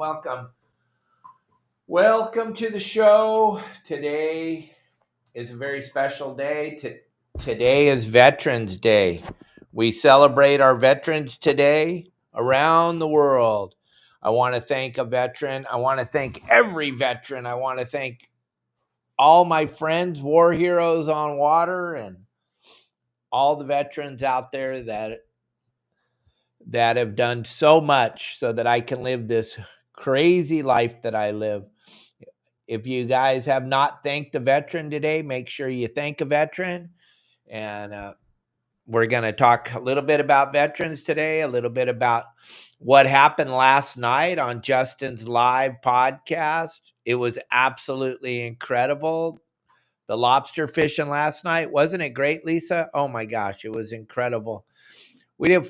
welcome. Welcome to the show. Today is a very special day. Today is Veterans Day. We celebrate our veterans today around the world. I want to thank a veteran. I want to thank every veteran. I want to thank all my friends, war heroes on water, and all the veterans out there that have done so much so that I can live this crazy life that I live. If you guys have not thanked a veteran today, make sure you thank a veteran. And we're going to talk a little bit about veterans today, a little bit about what happened last night on Justin's live podcast. It was absolutely incredible. The lobster fishing last night, wasn't it great, Lisa? Oh my gosh, it was incredible. We did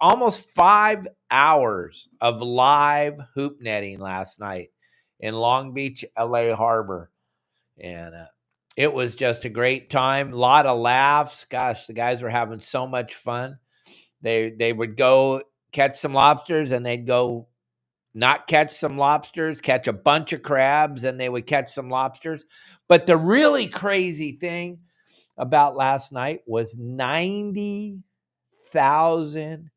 almost 5 hours of live hoop netting last night in Long Beach, LA Harbor. And it was just a great time. A lot of laughs. Gosh, the guys were having so much fun. They would go catch some lobsters, and they'd go not catch some lobsters, catch a bunch of crabs, and they would catch some lobsters. But the really crazy thing about last night was 90,000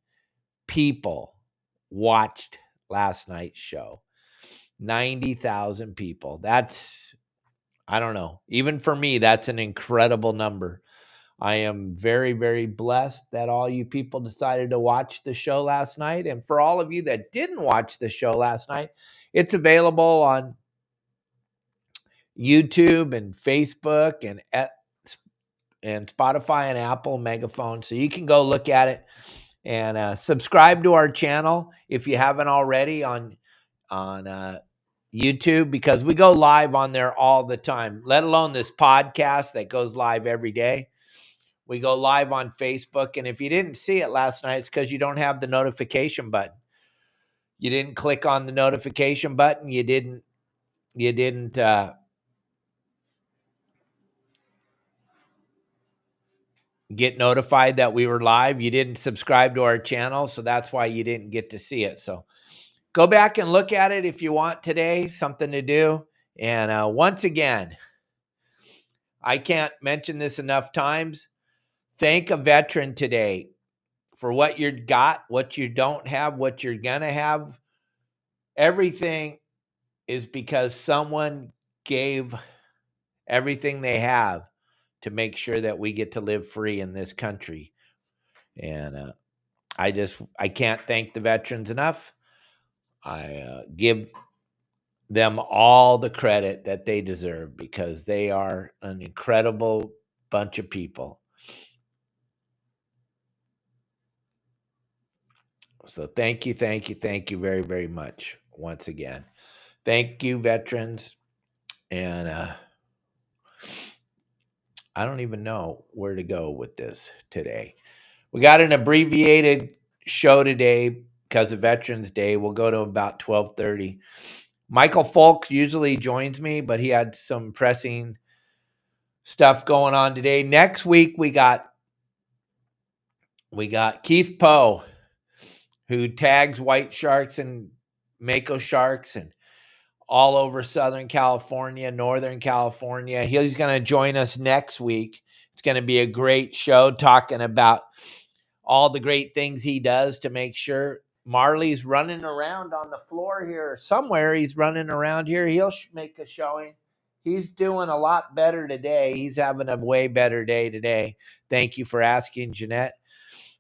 people watched last night's show. 90,000 people. That's, I don't know. Even for me, that's an incredible number. I am very, very blessed that all you people decided to watch the show last night. And for all of you that didn't watch the show last night, it's available on YouTube and Facebook and Spotify and Apple Megaphone. So you can go look at it and subscribe to our channel if you haven't already on YouTube, because we go live on there all the time, let alone this podcast that goes live every day. We go live on Facebook, and if you didn't see it last night, it's because you don't have the notification button. You didn't click on the notification button. You didn't get notified that we were live. You didn't subscribe to our channel, so that's why you didn't get to see it. So go back and look at it if you want today, something to do. And once again, I can't mention this enough times. Thank a veteran today for what you got, what you don't have, what you're going to have. Everything is because someone gave everything they have to make sure that we get to live free in this country. And I can't thank the veterans enough. I give them all the credit that they deserve, because they are an incredible bunch of people. So thank you very, very much once again. Thank you, veterans. And I don't even know where to go with this today. We got an abbreviated show today because of Veterans Day. We'll go to about 12:30. Michael Folk usually joins me, but he had some pressing stuff going on today. Next week, we got Keith Poe, who tags white sharks and mako sharks and all over Southern California, Northern California. He's going to join us next week. It's going to be a great show talking about all the great things he does to make sure. Marley's running around on the floor here somewhere. He's running around here. He'll make a showing. He's doing a lot better today. He's having a way better day today. Thank you for asking, Jeanette.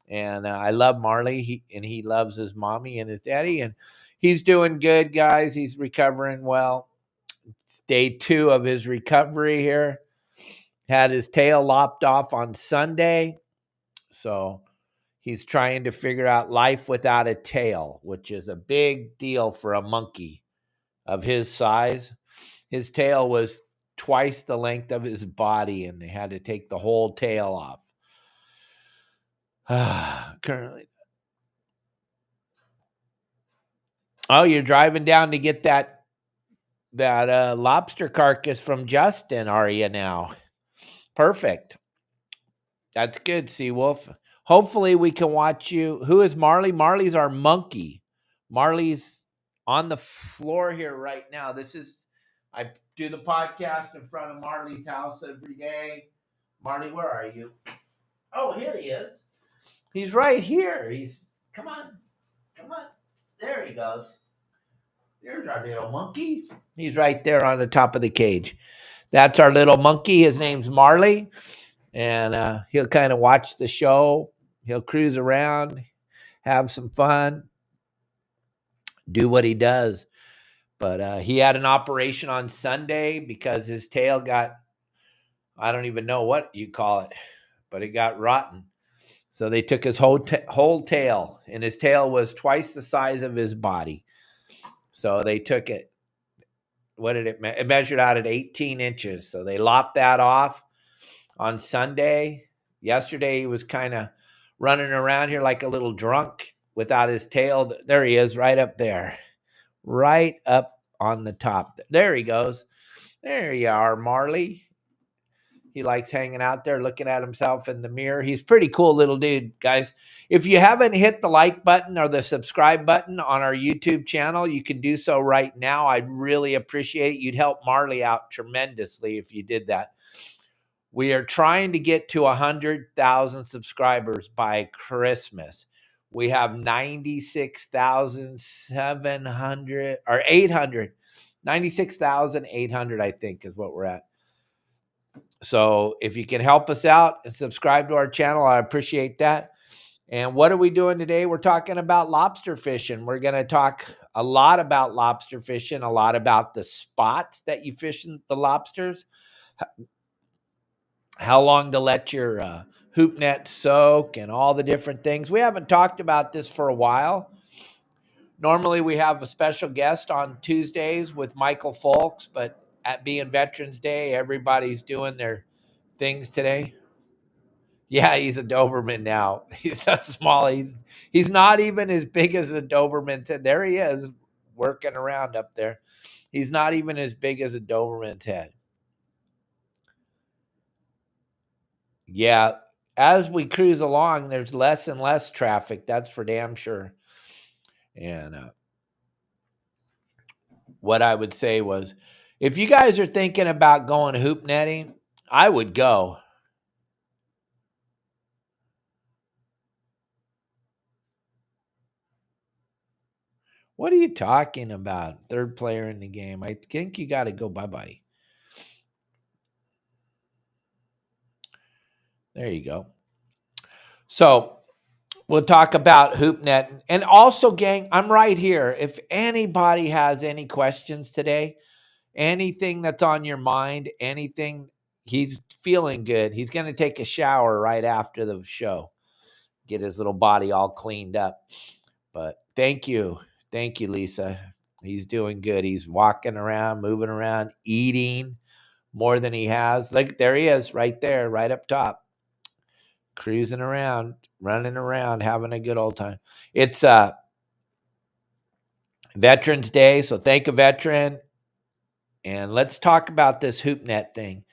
And I love Marley. He loves his mommy and his daddy. And he's doing good, guys. He's recovering well. Day 2 of his recovery here. Had his tail lopped off on Sunday. So he's trying to figure out life without a tail, which is a big deal for a monkey of his size. His tail was twice the length of his body, and they had to take the whole tail off. Currently. Oh, you're driving down to get that lobster carcass from Justin, are you now? Perfect. That's good, Seawolf. Hopefully we can watch you. Who is Marley? Marley's our monkey. Marley's on the floor here right now. I do the podcast in front of Marley's house every day. Marley, where are you? Oh, here he is. He's right here. Come on. There he goes. There's our little monkey. He's right there on the top of the cage. That's our little monkey. His name's Marley. And he'll kind of watch the show. He'll cruise around, have some fun, do what he does. But he had an operation on Sunday because his tail got, I don't even know what you call it, but it got rotten. So they took his whole tail, and his tail was twice the size of his body. So they took it. What did it measure? It measured out at 18 inches. So they lopped that off on Sunday. Yesterday, he was kind of running around here like a little drunk without his tail. There he is, right up there. Right up on the top. There he goes. There you are, Marley. He likes hanging out there looking at himself in the mirror. He's a pretty cool little dude, guys. If you haven't hit the like button or the subscribe button on our YouTube channel, you can do so right now. I'd really appreciate it. You'd help Marley out tremendously if you did that. We are trying to get to 100,000 subscribers by Christmas. We have 96,700 or 800. 96,800, I think, is what we're at. So if you can help us out and subscribe to our channel, I appreciate that. And what are we doing today? We're talking about lobster fishing. We're going to talk a lot about lobster fishing, a lot about the spots that you fish the lobsters, how long to let your hoop net soak, and all the different things. We haven't talked about this for a while. Normally we have a special guest on Tuesdays with Michael Folks, but at being Veterans Day, everybody's doing their things today. Yeah, he's a Doberman now. He's so small. He's not even as big as a Doberman. There he is, working around up there. He's not even as big as a Doberman's head. Yeah, as we cruise along, there's less and less traffic. That's for damn sure. And what I would say was, if you guys are thinking about going hoop netting, I would go. What are you talking about? Third player in the game. I think you got to go bye-bye. There you go. So we'll talk about hoop net. And also, gang, I'm right here. If anybody has any questions today, anything that's on your mind, anything, he's feeling good. He's going to take a shower right after the show, get his little body all cleaned up. But thank you. Thank you, Lisa. He's doing good. He's walking around, moving around, eating more than he has. Like, there he is, right there, right up top, cruising around, running around, having a good old time. It's Veterans Day, so thank a veteran. And let's talk about this hoop net thing.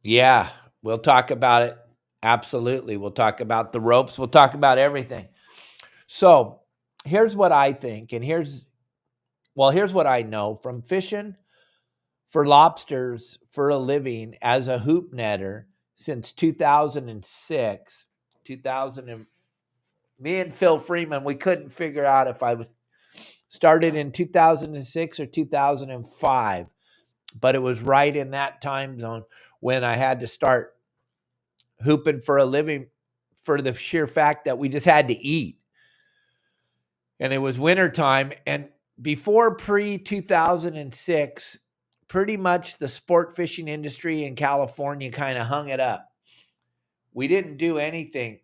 Yeah, we'll talk about it. Absolutely. We'll talk about the ropes. We'll talk about everything. So here's what I think. And here's what I know from fishing for lobsters for a living as a hoop netter since 2006. Me and Phil Freeman, we couldn't figure out if I was started in 2006 or 2005, but it was right in that time zone when I had to start hooping for a living, for the sheer fact that we just had to eat. And it was wintertime. And before pre-2006, pretty much the sport fishing industry in California kind of hung it up. We didn't do anything.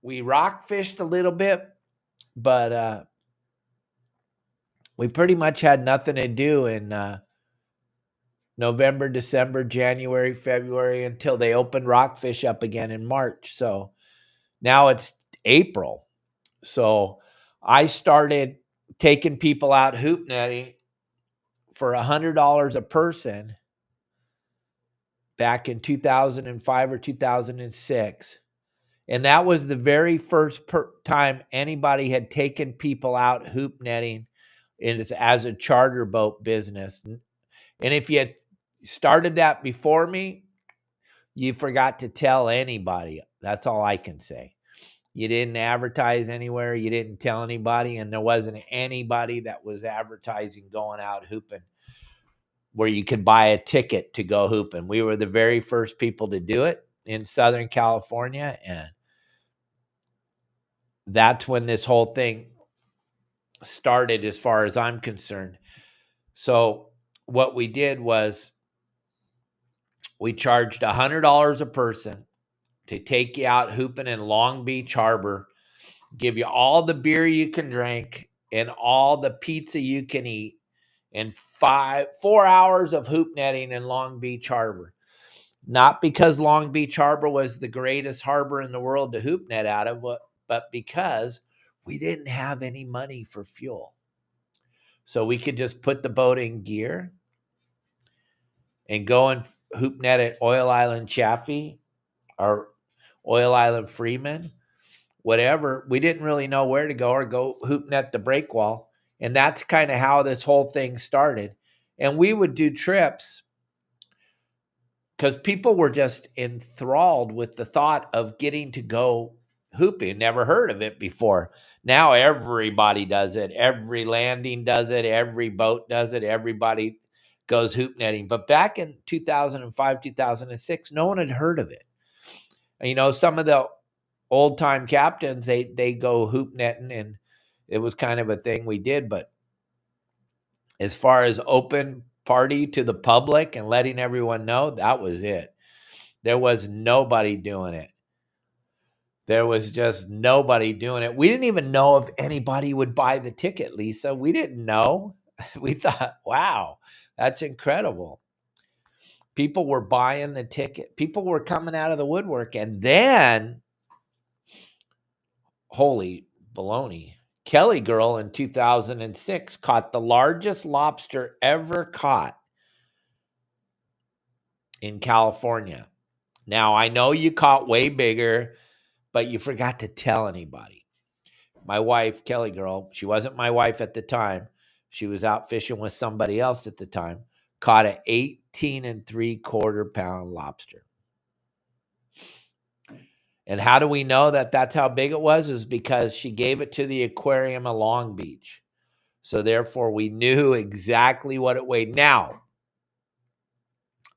We rock fished a little bit, but we pretty much had nothing to do in November, December, January, February, until they opened Rockfish up again in March. So now it's April. So I started taking people out hoop netting for $100 a person back in 2005 or 2006. And that was the very first time anybody had taken people out hoop netting as a charter boat business. And if you had started that before me, you forgot to tell anybody. That's all I can say. You didn't advertise anywhere. You didn't tell anybody. And there wasn't anybody that was advertising going out hooping where you could buy a ticket to go hooping. We were the very first people to do it in Southern California. And that's when this whole thing started, as far as I'm concerned. So what we did was we charged $100 a person to take you out hooping in Long Beach Harbor, give you all the beer you can drink and all the pizza you can eat, and 4 hours of hoop netting in Long Beach Harbor. Not because Long Beach Harbor was the greatest harbor in the world to hoop net out of, but because we didn't have any money for fuel. So we could just put the boat in gear and go and hoop net at Oil Island Chaffee or Oil Island Freeman, whatever. We didn't really know where to go or go hoop net the breakwall. And that's kind of how this whole thing started. And we would do trips because people were just enthralled with the thought of getting to go hooping. Never heard of it before. Now everybody does it. Every landing does it. Every boat does it. Everybody goes hoop netting. But back in 2005, 2006, no one had heard of it. You know, some of the old time captains, they go hoop netting, and it was kind of a thing we did. But as far as open party to the public and letting everyone know, that was it. There was nobody doing it. There was just nobody doing it. We didn't even know if anybody would buy the ticket, Lisa. We didn't know. We thought, wow, that's incredible. People were buying the ticket. People were coming out of the woodwork. And then, holy baloney, Kelly Girl in 2006 caught the largest lobster ever caught in California. Now, I know you caught way bigger, but you forgot to tell anybody. My wife, Kelly Girl, she wasn't my wife at the time. She was out fishing with somebody else at the time, caught an 18 3/4 pound lobster. And how do we know that that's how big it was? Is because she gave it to the aquarium of Long Beach. So therefore, we knew exactly what it weighed. Now,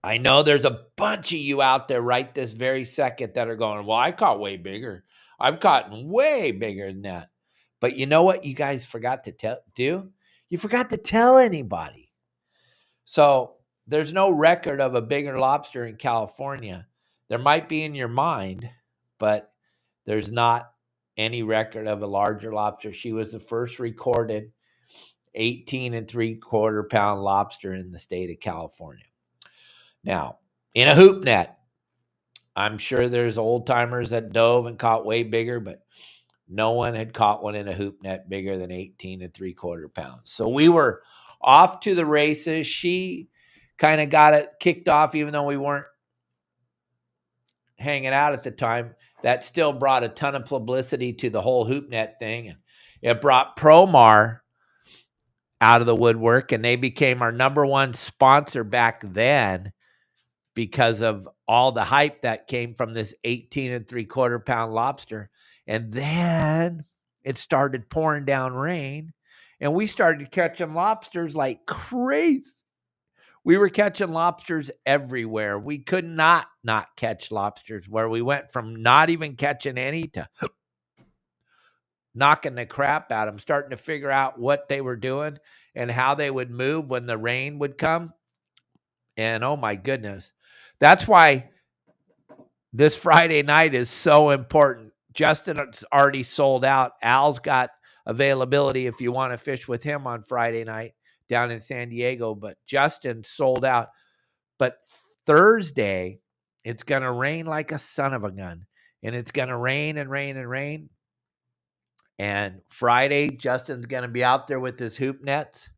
I know there's a bunch of you out there right this very second that are going, well, I caught way bigger. I've caught way bigger than that. But you know what you guys forgot to do? You forgot to tell anybody. So there's no record of a bigger lobster in California. There might be in your mind, but there's not any record of a larger lobster. She was the first recorded 18 3/4 pound lobster in the state of California. Now, in a hoop net, I'm sure there's old timers that dove and caught way bigger, but no one had caught one in a hoop net bigger than 18 3/4 pounds. So we were off to the races. She kind of got it kicked off, even though we weren't hanging out at the time. That still brought a ton of publicity to the whole hoop net thing. And it brought Promar out of the woodwork, and they became our number one sponsor back then because of all the hype that came from this 18 3/4 pound lobster. And then it started pouring down rain, and we started catching lobsters like crazy. We were catching lobsters everywhere. We could not catch lobsters, where we went from not even catching any to knocking the crap out of them, starting to figure out what they were doing and how they would move when the rain would come. And oh my goodness, that's why this Friday night is so important. Justin's already sold out. Al's got availability if you want to fish with him on Friday night down in San Diego, but Justin sold out. But Thursday, it's going to rain like a son of a gun, and it's going to rain and rain and rain. And Friday, Justin's going to be out there with his hoop nets,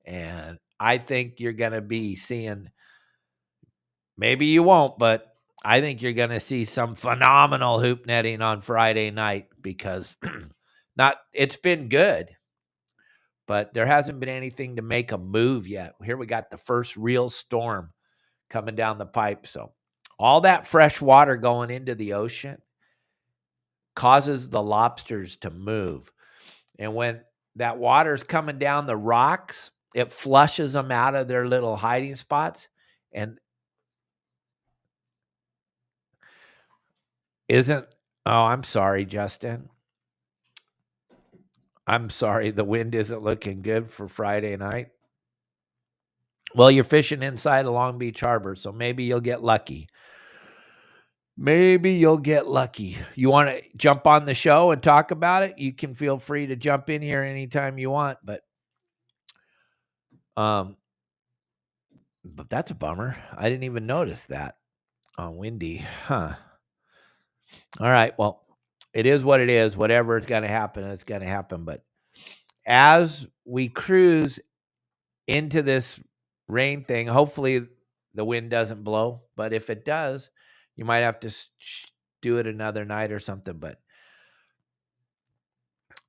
and I think you're going to be seeing Maybe you won't, but I think you're going to see some phenomenal hoop netting on Friday night because it's been good, but there hasn't been anything to make a move yet. Here we got the first real storm coming down the pipe. So all that fresh water going into the ocean causes the lobsters to move. And when that water's coming down the rocks, it flushes them out of their little hiding spots. And I'm sorry, Justin. I'm sorry, the wind isn't looking good for Friday night. Well, you're fishing inside of Long Beach Harbor, so maybe you'll get lucky. Maybe you'll get lucky. You want to jump on the show and talk about it? You can feel free to jump in here anytime you want, but that's a bummer. I didn't even notice that on windy. Huh. All right. Well, it is what it is. Whatever is going to happen, it's going to happen. But as we cruise into this rain thing, hopefully the wind doesn't blow. But if it does, you might have to do it another night or something. But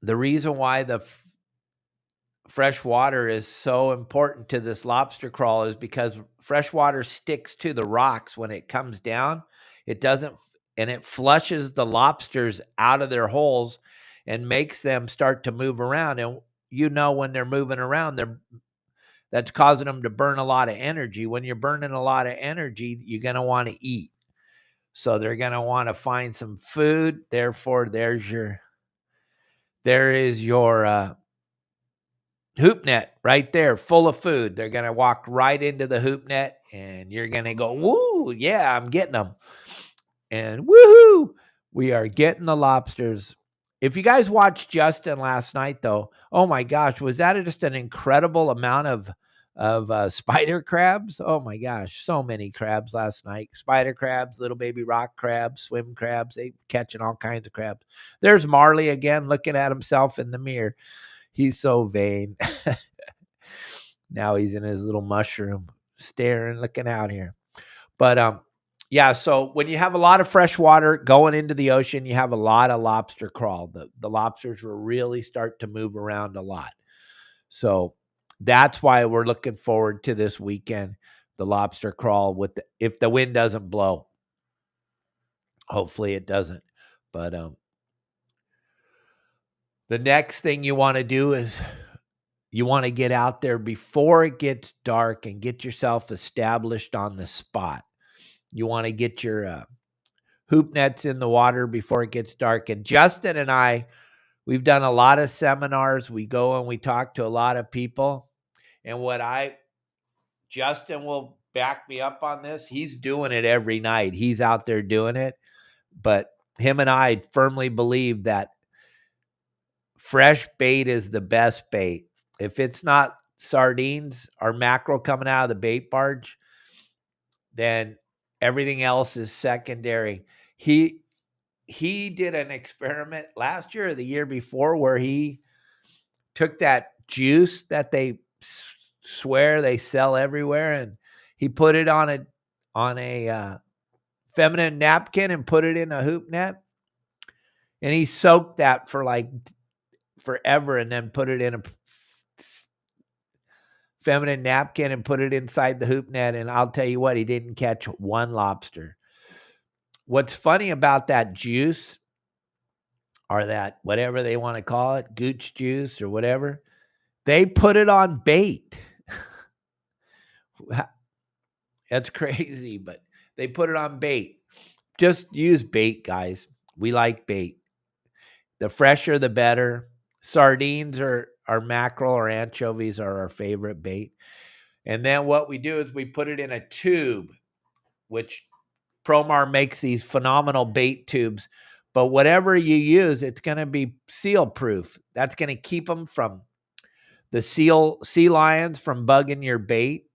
the reason why the fresh water is so important to this lobster crawl is because fresh water sticks to the rocks when it comes down. It doesn't, and it flushes the lobsters out of their holes and makes them start to move around. And when they're moving around, that's causing them to burn a lot of energy. When you're burning a lot of energy, you're going to want to eat. So they're going to want to find some food. Therefore, there is your hoop net right there, full of food. They're going to walk right into the hoop net, and you're going to go, woo, yeah, I'm getting them. And woohoo, we are getting the lobsters. If you guys watched Justin last night, though, oh my gosh, was that just an incredible amount of spider crabs? Oh my gosh, so many crabs last night. Spider crabs, little baby rock crabs, swim crabs, they catching all kinds of crabs. There's Marley again looking at himself in the mirror. He's so vain. Now he's in his little mushroom, staring, looking out here. But yeah, so when you have a lot of fresh water going into the ocean, you have a lot of lobster crawl. The lobsters will really start to move around a lot. So that's why we're looking forward to this weekend, the lobster crawl, if the wind doesn't blow. Hopefully it doesn't. But the next thing you want to do is you want to get out there before it gets dark and get yourself established on the spot. You want to get your hoop nets in the water before it gets dark. And Justin and I, we've done a lot of seminars. We go and we talk to a lot of people. And Justin will back me up on this. He's doing it every night. He's out there doing it. But him and I firmly believe that fresh bait is the best bait. If it's not sardines or mackerel coming out of the bait barge, then everything else is secondary. He did an experiment last year or the year before where he took that juice that they swear they sell everywhere, and he put it on a feminine napkin and put it in a hoop net, and he soaked that for like forever, and then put it in a feminine napkin and put it inside the hoop net. And I'll tell you what, he didn't catch one lobster. What's funny about that juice, or that whatever they want to call it, gooch juice or whatever, they put it on bait. That's crazy, but they put it on bait. Just use bait, guys. We like bait. The fresher, the better. Sardines or mackerel or anchovies are our favorite bait. And then what we do is we put it in a tube, which Promar makes these phenomenal bait tubes. But whatever you use, it's going to be seal proof. That's going to keep them from the sea lions from bugging your bait,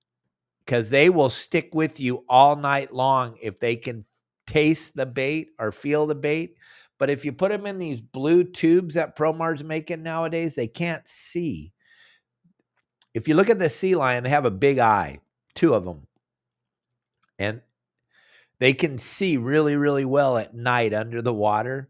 because they will stick with you all night long if they can taste the bait or feel the bait. But if you put them in these blue tubes that Promar's making nowadays, they can't see. If you look at the sea lion, they have a big eye, two of them. And they can see really, really well at night under the water.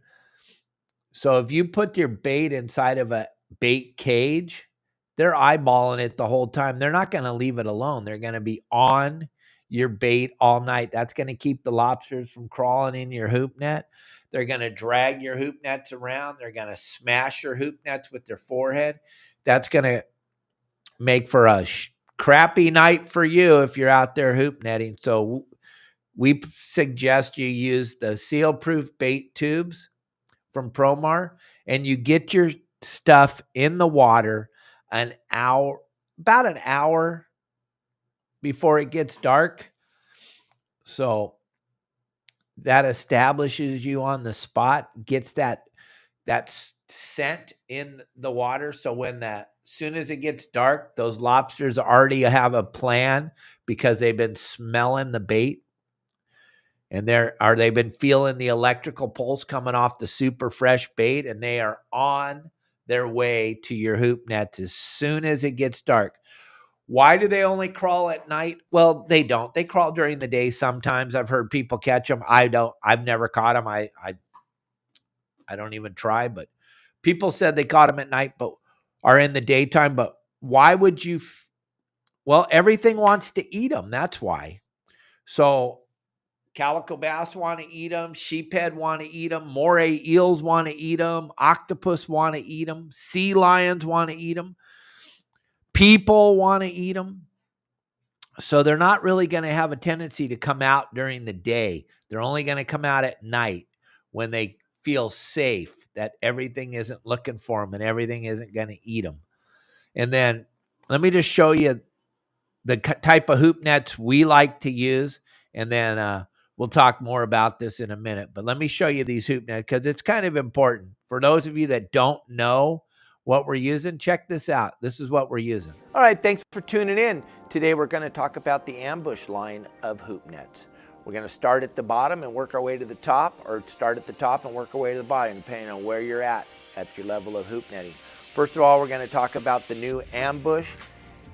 So if you put your bait inside of a bait cage, they're eyeballing it the whole time. They're not going to leave it alone. They're going to be on your bait all night. That's going to keep the lobsters from crawling in your hoop net. They're going to drag your hoop nets around. They're going to smash your hoop nets with their forehead. That's going to make for a crappy night for you if you're out there hoop netting. So we suggest you use the seal-proof bait tubes from Promar, and you get your stuff in the water about an hour before it gets dark. So that establishes you on the spot, gets that scent in the water. So when soon as it gets dark, those lobsters already have a plan because they've been smelling the bait. And they've been feeling the electrical pulse coming off the super fresh bait, and they are on their way to your hoop nets as soon as it gets dark. Why do they only crawl at night? Well, they don't. They crawl during the day sometimes. I've heard people catch them. I don't. I've never caught them. I don't even try, but people said they caught them at night, but are in the daytime. But why would you? Well, everything wants to eat them. That's why. So calico bass want to eat them. Sheephead want to eat them. Moray eels want to eat them. Octopus want to eat them. Sea lions want to eat them. People want to eat them. So they're not really going to have a tendency to come out during the day. They're only going to come out at night when they feel safe that everything isn't looking for them and everything isn't going to eat them. And then let me just show you the type of hoop nets we like to use. And then we'll talk more about this in a minute, but let me show you these hoop nets because it's kind of important. For those of you that don't know what we're using, check this out. This is what we're using. All right, thanks for tuning in. Today we're going to talk about the ambush line of hoop nets. We're going to start at the bottom and work our way to the top, or start at the top and work our way to the bottom, depending on where you're at your level of hoop netting. First of all, we're going to talk about the new Ambush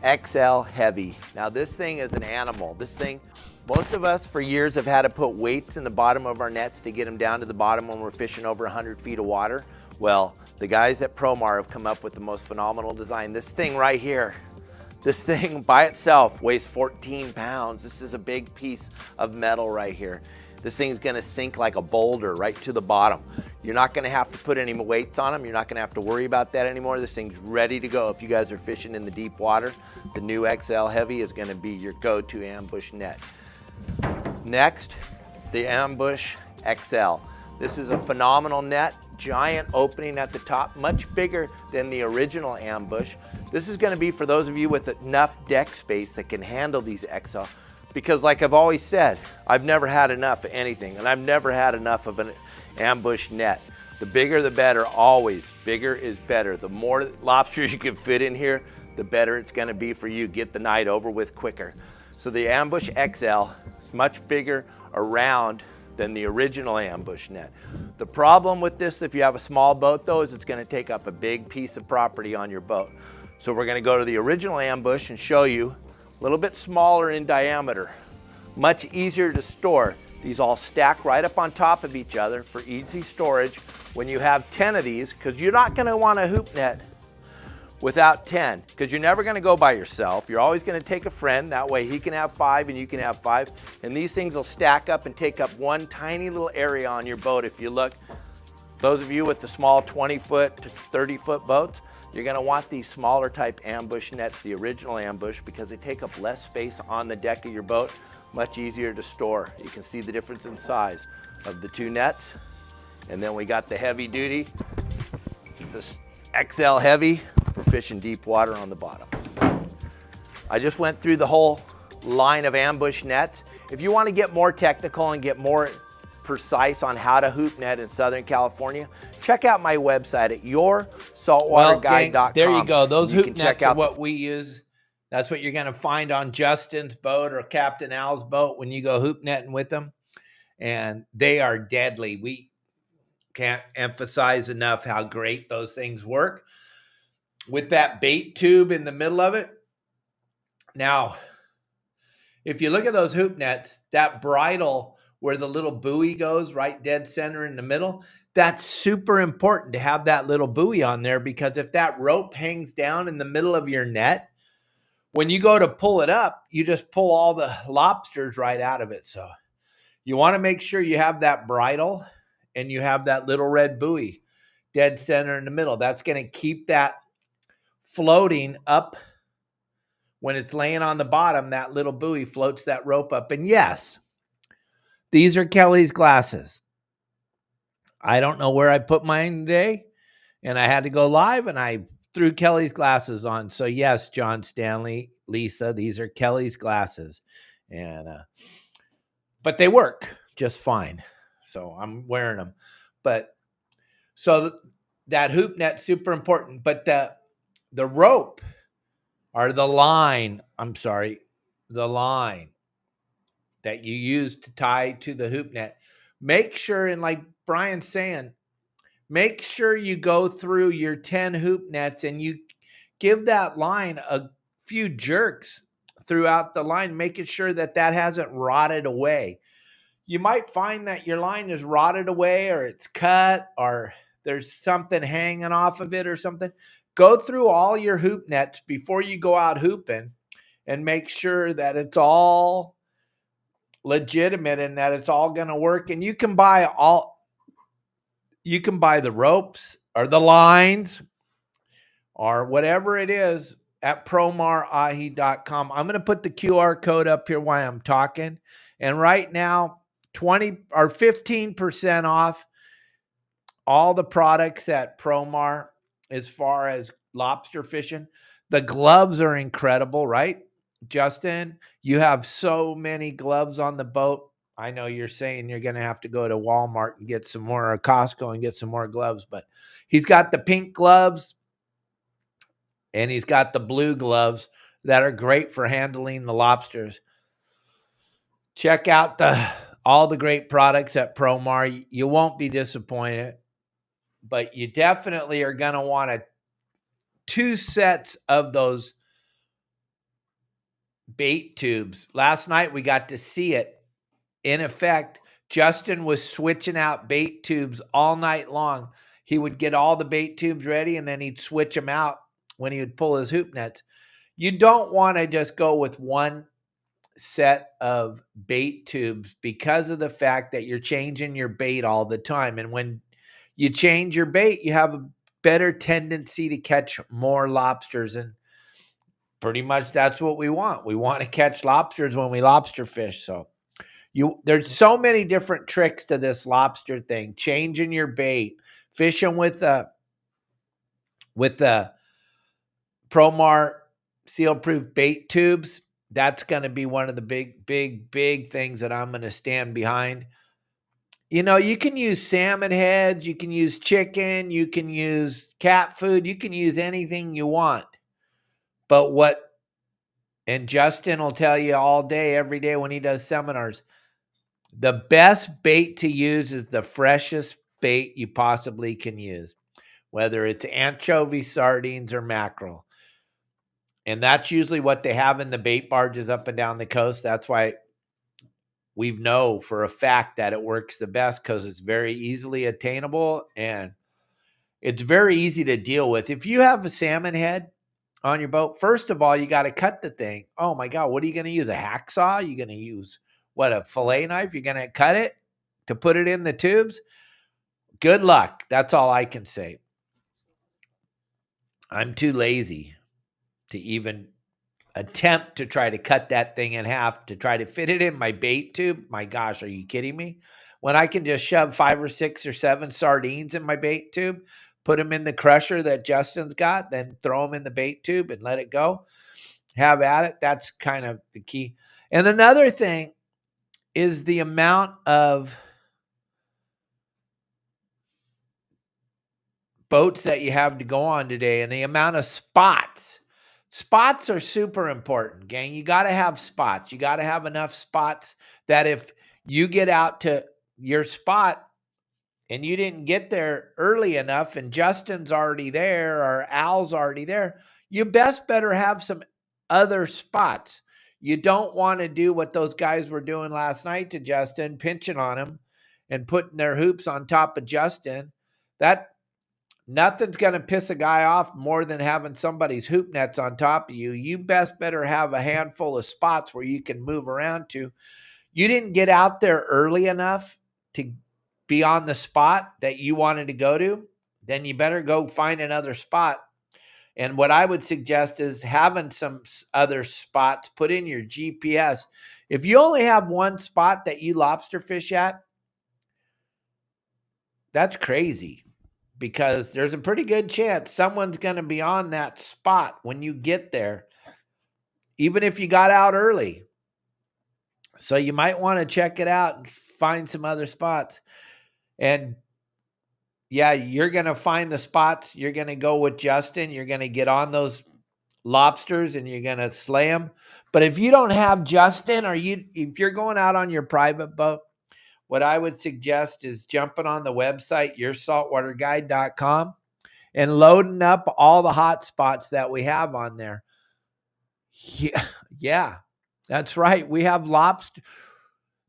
XL Heavy. Now this thing is an animal. This thing, most of us for years have had to put weights in the bottom of our nets to get them down to the bottom when we're fishing over 100 feet of water. Well, the guys at Promar have come up with the most phenomenal design. This thing right here, this thing by itself weighs 14 pounds. This is a big piece of metal right here. This thing's gonna sink like a boulder right to the bottom. You're not gonna have to put any weights on them. You're not gonna have to worry about that anymore. This thing's ready to go. If you guys are fishing in the deep water, the new XL Heavy is gonna be your go-to ambush net. Next, the Ambush XL. This is a phenomenal net, giant opening at the top, much bigger than the original Ambush. This is gonna be for those of you with enough deck space that can handle these XL. Because like I've always said, I've never had enough of anything, and I've never had enough of an ambush net. The bigger the better, always. Bigger is better. The more lobsters you can fit in here, the better it's gonna be for you. Get the night over with quicker. So the Ambush XL is much bigger around than the original ambush net. The problem with this, if you have a small boat though, is it's gonna take up a big piece of property on your boat. So we're gonna go to the original ambush and show you a little bit smaller in diameter, much easier to store. These all stack right up on top of each other for easy storage. When you have 10 of these, because you're not gonna want a hoop net without 10, because you're never gonna go by yourself. You're always gonna take a friend, that way he can have 5 and you can have 5. And these things will stack up and take up one tiny little area on your boat. If you look, those of you with the small 20-foot to 30-foot boats, you're gonna want these smaller type ambush nets, the original ambush, because they take up less space on the deck of your boat, much easier to store. You can see the difference in size of the two nets. And then we got the heavy duty, this XL Heavy for fishing deep water on the bottom. I just went through the whole line of ambush nets. If you want to get more technical and get more precise on how to hoop net in Southern California, check out my website at yoursaltwaterguide.com. There you go. Those hoop nets are what we use. That's what you're going to find on Justin's boat or Captain Al's boat when you go hoop netting with them. And they are deadly. We can't emphasize enough how great those things work. With that bait tube in the middle of it. Now, if you look at those hoop nets, that bridle where the little buoy goes, right dead center in the middle. That's super important to have that little buoy on there, because if that rope hangs down in the middle of your net, when you go to pull it up, you just pull all the lobsters right out of it. So you want to make sure you have that bridle and you have that little red buoy dead center in the middle. That's going to keep that floating up. When it's laying on the bottom, that little buoy floats that rope up. And yes, these are Kelly's glasses. I don't know where I put mine today, and I had to go live, and I threw Kelly's glasses on. So yes, John Stanley, Lisa, these are Kelly's glasses, and but they work just fine. So I'm wearing them. But so that hoop net's super important. But the rope or the line, the line that you use to tie to the hoop net, make sure, and like Brian's saying, make sure you go through your 10 hoop nets and you give that line a few jerks throughout the line, making sure that that hasn't rotted away. You might find that your line is rotted away, or it's cut, or there's something hanging off of it or something. Go through all your hoop nets before you go out hooping and make sure that it's all legitimate and that it's all going to work. And you can buy the ropes or the lines or whatever it is at promarahi.com. I'm going to put the QR code up here while I'm talking. And right now, 20 or 15% off all the products at Promar as far as lobster fishing. The gloves are incredible, right? Justin, you have so many gloves on the boat. I know you're saying you're going to have to go to Walmart and get some more, or Costco and get some more gloves, but he's got the pink gloves and he's got the blue gloves that are great for handling the lobsters. Check out all the great products at Promar. You won't be disappointed, but you definitely are going to want 2 sets of those bait tubes. Last night we got to see it in effect. Justin was switching out bait tubes all night long. He would get all the bait tubes ready and then he'd switch them out when he would pull his hoop nets. You don't want to just go with one set of bait tubes because of the fact that you're changing your bait all the time. And when you change your bait, you have a better tendency to catch more lobsters. And pretty much that's what we want. We want to catch lobsters when we lobster fish. So there's so many different tricks to this lobster thing. Changing your bait, fishing with the Promar seal-proof bait tubes. That's going to be one of the big things that I'm going to stand behind. You know, you can use salmon heads, you can use chicken, you can use cat food, you can use anything you want. But and Justin will tell you all day, every day when he does seminars, the best bait to use is the freshest bait you possibly can use, whether it's anchovy, sardines, or mackerel. And that's usually what they have in the bait barges up and down the coast. That's why we know for a fact that it works the best, because it's very easily attainable and it's very easy to deal with. If you have a salmon head on your boat, first of all, you got to cut the thing. Oh my God, what are you going to use? A hacksaw? You're going to use a fillet knife? You're going to cut it to put it in the tubes? Good luck. That's all I can say. I'm too lazy to even attempt to try to cut that thing in half to try to fit it in my bait tube. My gosh, are you kidding me? When I can just shove 5 or 6 or 7 sardines in my bait tube, put them in the crusher that Justin's got, then throw them in the bait tube and let it go. Have at it. That's kind of the key. And another thing is the amount of boats that you have to go on today and the amount of spots. Spots are super important, gang. You got to have spots. You got to have enough spots that if you get out to your spot and you didn't get there early enough and Justin's already there or Al's already there, you better have some other spots. You don't want to do what those guys were doing last night to Justin, pinching on him and putting their hoops on top of Justin. That nothing's going to piss a guy off more than having somebody's hoop nets on top of you. You better have a handful of spots where you can move around to. You didn't get out there early enough to be on the spot that you wanted to go to, then you better go find another spot. And what I would suggest is having some other spots put in your GPS. If you only have one spot that you lobster fish at, that's crazy, because there's a pretty good chance someone's going to be on that spot when you get there, even if you got out early. So you might want to check it out and find some other spots. And yeah, you're going to find the spots. You're going to go with Justin. You're going to get on those lobsters and you're going to slay them. But if you don't have Justin, or if you're going out on your private boat, what I would suggest is jumping on the website, yoursaltwaterguide.com, and loading up all the hot spots that we have on there. Yeah, that's right. We have lobster.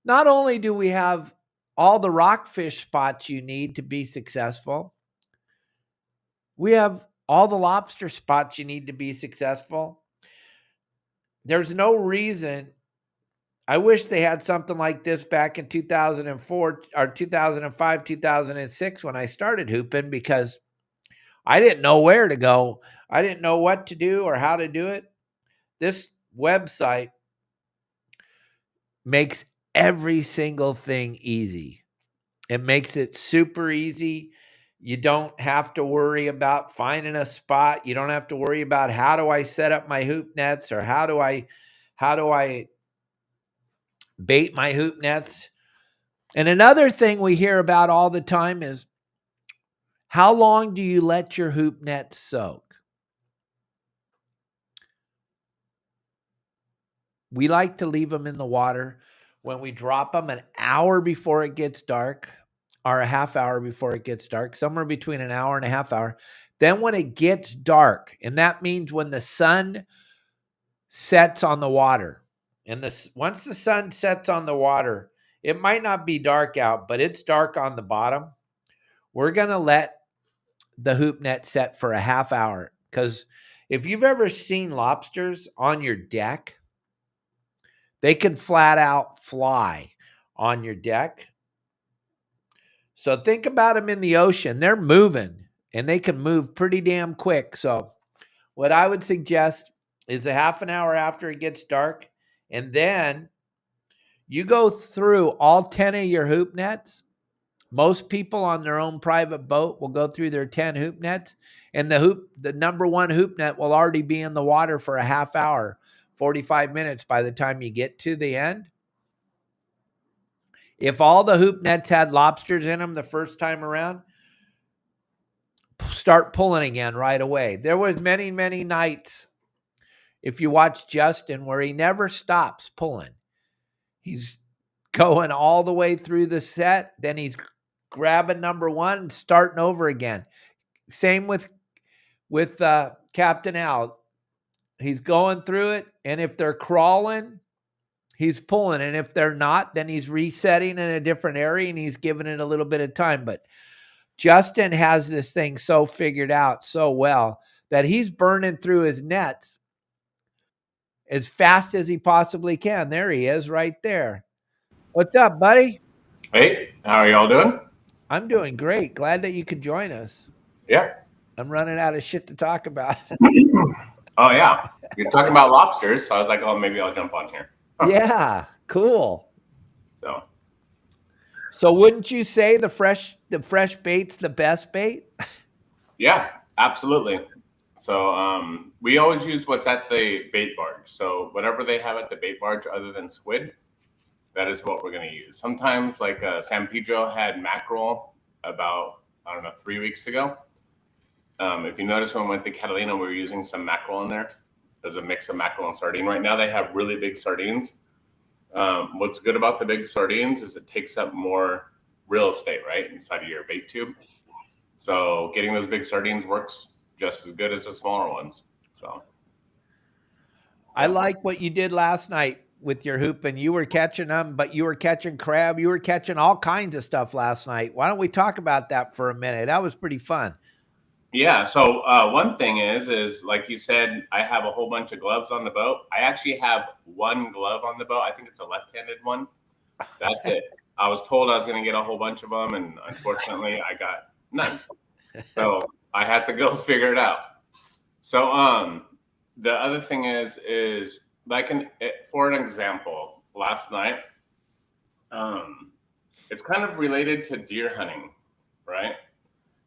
Not only do we have all the rockfish spots you need to be successful, we have all the lobster spots you need to be successful. There's no reason. I wish they had something like this back in 2004 or 2005, 2006 when I started hooping, because I didn't know where to go. I didn't know what to do or how to do it. This website makes every single thing easy. It makes it super easy. You don't have to worry about finding a spot. You don't have to worry about how do I set up my hoop nets, or how do I bait my hoop nets. And another thing we hear about all the time is, how long do you let your hoop net soak? We like to leave them in the water when we drop them an hour before it gets dark, or a half hour before it gets dark, somewhere between an hour and a half hour. Then when it gets dark, and that means when the sun sets on the water, and once the sun sets on the water, it might not be dark out, but it's dark on the bottom. We're going to let the hoop net set for a half hour, because if you've ever seen lobsters on your deck, they can flat out fly on your deck. So think about them in the ocean. They're moving, and they can move pretty damn quick. So what I would suggest is a half an hour after it gets dark, and then you go through all 10 of your hoop nets. Most people on their own private boat will go through their 10 hoop nets, and the number one hoop net will already be in the water for a half hour, 45 minutes by the time you get to the end. If all the hoop nets had lobsters in them the first time around, start pulling again right away. There was many, many nights, if you watch Justin, where he never stops pulling. He's going all the way through the set, then he's grabbing number one and starting over again. Same with Captain Al. He's going through it, and if they're crawling, he's pulling, and if they're not, then he's resetting in a different area, and he's giving it a little bit of time. But Justin has this thing so figured out so well that he's burning through his nets as fast as he possibly can. There he is right there. What's up, buddy? Hey, how are y'all doing? I'm doing great. Glad that you could join us. Yeah. I'm running out of shit to talk about. Oh, yeah. You're talking about lobsters, so I was like, oh, maybe I'll jump on here. Yeah, cool. So wouldn't you say the fresh bait's the best bait? yeah, absolutely. So we always use what's at the bait barge. So whatever they have at the bait barge other than squid, that is what we're going to use. Sometimes, like San Pedro had mackerel about, 3 weeks ago. If you notice, when we went to Catalina, we were using some mackerel in there. There's a mix of mackerel and sardine. Right now they have really big sardines. What's good about the big sardines is it takes up more real estate, right, inside of your bait tube. So getting those big sardines works just as good as the smaller ones. So I like what you did last night with your hoop, and you were catching them, but you were catching crab. You were catching all kinds of stuff last night. Why don't we talk about that for a minute? That was pretty fun. Yeah. So one thing is like you said, I have a whole bunch of gloves on the boat. I actually have one glove on the boat. I think it's a left-handed one. That's it. I was told I was going to get a whole bunch of them, and unfortunately, I got none. So I had to go figure it out. So the other thing is like for an example, last night, it's kind of related to deer hunting, right?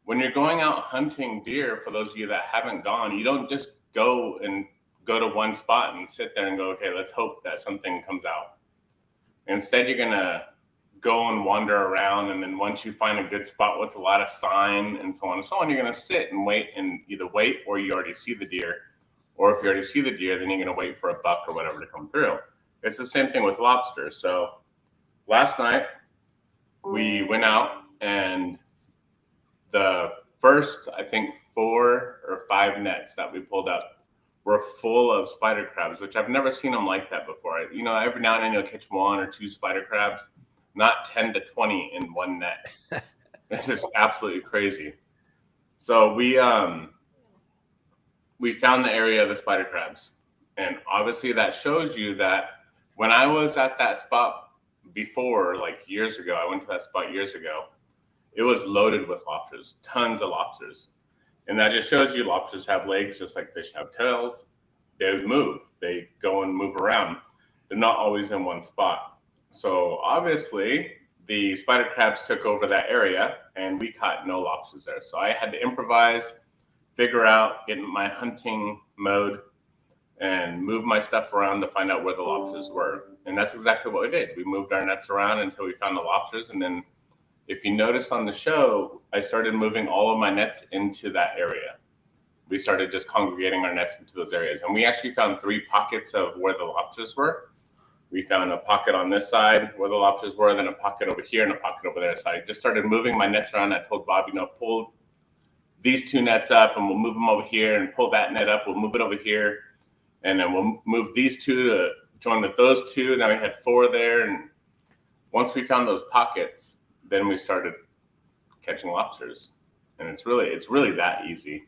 When you're going out hunting deer, for those of you that haven't gone, you don't just go to one spot and sit there and go, okay, let's hope that something comes out. Instead, you're gonna go and wander around, and then once you find a good spot with a lot of sign and so on and so on, you're gonna sit and wait, and either wait or you already see the deer, or if you already see the deer, then you're gonna wait for a buck or whatever to come through. It's the same thing with lobsters. So last night we went out, and the first, I think, 4 or 5 nets that we pulled up were full of spider crabs, which I've never seen them like that before. You know, every now and then you'll catch 1 or 2 spider crabs, not 10 to 20 in one net. This is absolutely crazy. So we found the area of the spider crabs, and obviously that shows you that when I was at that spot before, like years ago, I went to that spot years ago, it was loaded with lobsters, tons of lobsters. And that just shows you lobsters have legs just like fish have tails. They move, they go and move around. They're not always in one spot. So obviously the spider crabs took over that area, and we caught no lobsters there. So I had to improvise, figure out, get in my hunting mode, and move my stuff around to find out where the lobsters were. And that's exactly what we did. We moved our nets around until we found the lobsters, and then if you notice on the show, I started moving all of my nets into that area. We started just congregating our nets into those areas. And we actually found 3 pockets of where the lobsters were. We found a pocket on this side where the lobsters were, then a pocket over here and a pocket over there. So I just started moving my nets around. I told Bob, pull these 2 nets up and we'll move them over here, and pull that net up. We'll move it over here. And then we'll move these 2 to join with those 2. Now we had 4 there. And once we found those pockets, then we started catching lobsters, and it's really that easy.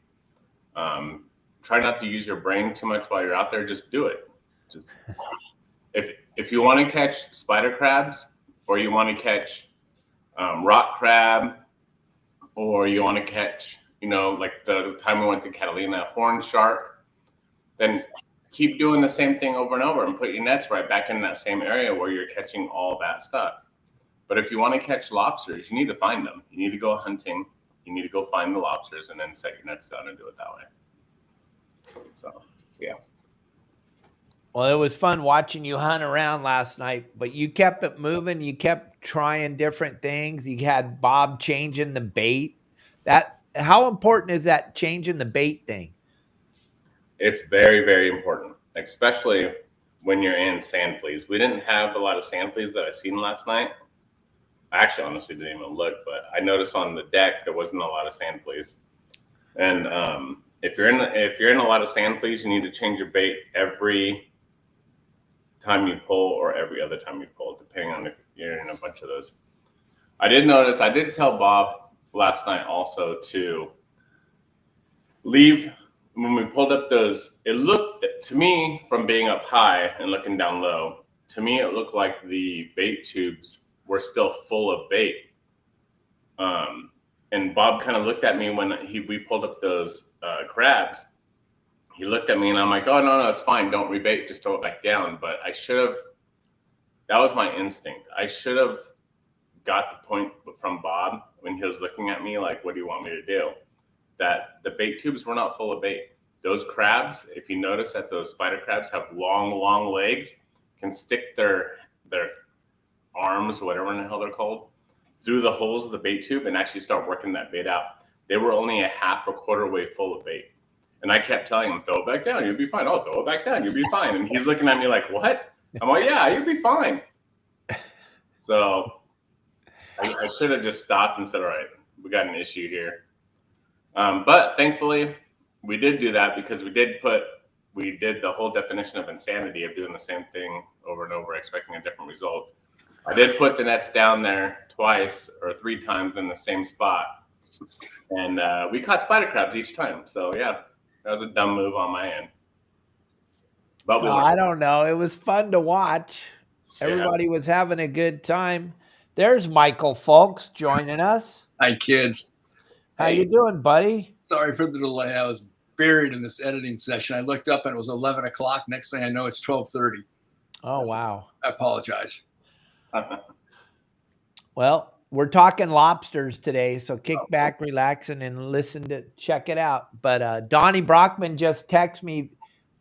Try not to use your brain too much while you're out there. Just do it. Just if you want to catch spider crabs, or you want to catch rock crab, or you want to catch, like the time we went to Catalina, horn shark, then keep doing the same thing over and over, and put your nets right back in that same area where you're catching all that stuff. But if you want to catch lobsters, you need to find them. You need to go hunting. You need to go find the lobsters, and then set your nets down and do it that way. So, yeah. Well, it was fun watching you hunt around last night, but you kept it moving. You kept trying different things. You had Bob changing the bait. How important is that, changing the bait thing? It's very, very important, especially when you're in sand fleas. We didn't have a lot of sand fleas that I seen last night. I actually honestly didn't even look, but I noticed on the deck there wasn't a lot of sand fleas. And if you're in a lot of sand fleas, you need to change your bait every time you pull, or every other time you pull, depending on if you're in a bunch of those. I did tell Bob last night also to leave. When we pulled up those, it looked to me, from being up high and looking down low, to me it looked like the bait tubes were still full of bait. And Bob kind of looked at me when we pulled up those crabs. He looked at me, and I'm like, oh, no, it's fine. Don't rebait. Just throw it back down. But that was my instinct. I should have got the point from Bob when he was looking at me like, what do you want me to do? That the bait tubes were not full of bait. Those crabs, if you notice that those spider crabs have long, long legs, can stick their arms, whatever in the hell they're called, through the holes of the bait tube and actually start working that bait out. They were only a half or quarter way full of bait. And I kept telling him, throw it back down, you'll be fine. Oh, throw it back down, you'll be fine. And he's looking at me like, what? I'm like, yeah, you'll be fine. So I should have just stopped and said, all right, we got an issue here. But thankfully, we did do that, because we did put we did the whole definition of insanity of doing the same thing over and over, expecting a different result. I did put the nets down there twice or 3 times in the same spot, and we caught spider crabs each time. So yeah, that was a dumb move on my end. But I don't know. It was fun to watch. Everybody was having a good time. There's Michael Folks joining us. Hi, kids. How you doing, buddy? Sorry for the delay. I was buried in this editing session. I looked up and it was 11 o'clock. Next thing I know, it's 12:30. Oh, wow. I apologize. Well, we're talking lobsters today, so kick back, relax, and check it out. But Donnie Brockman just texted me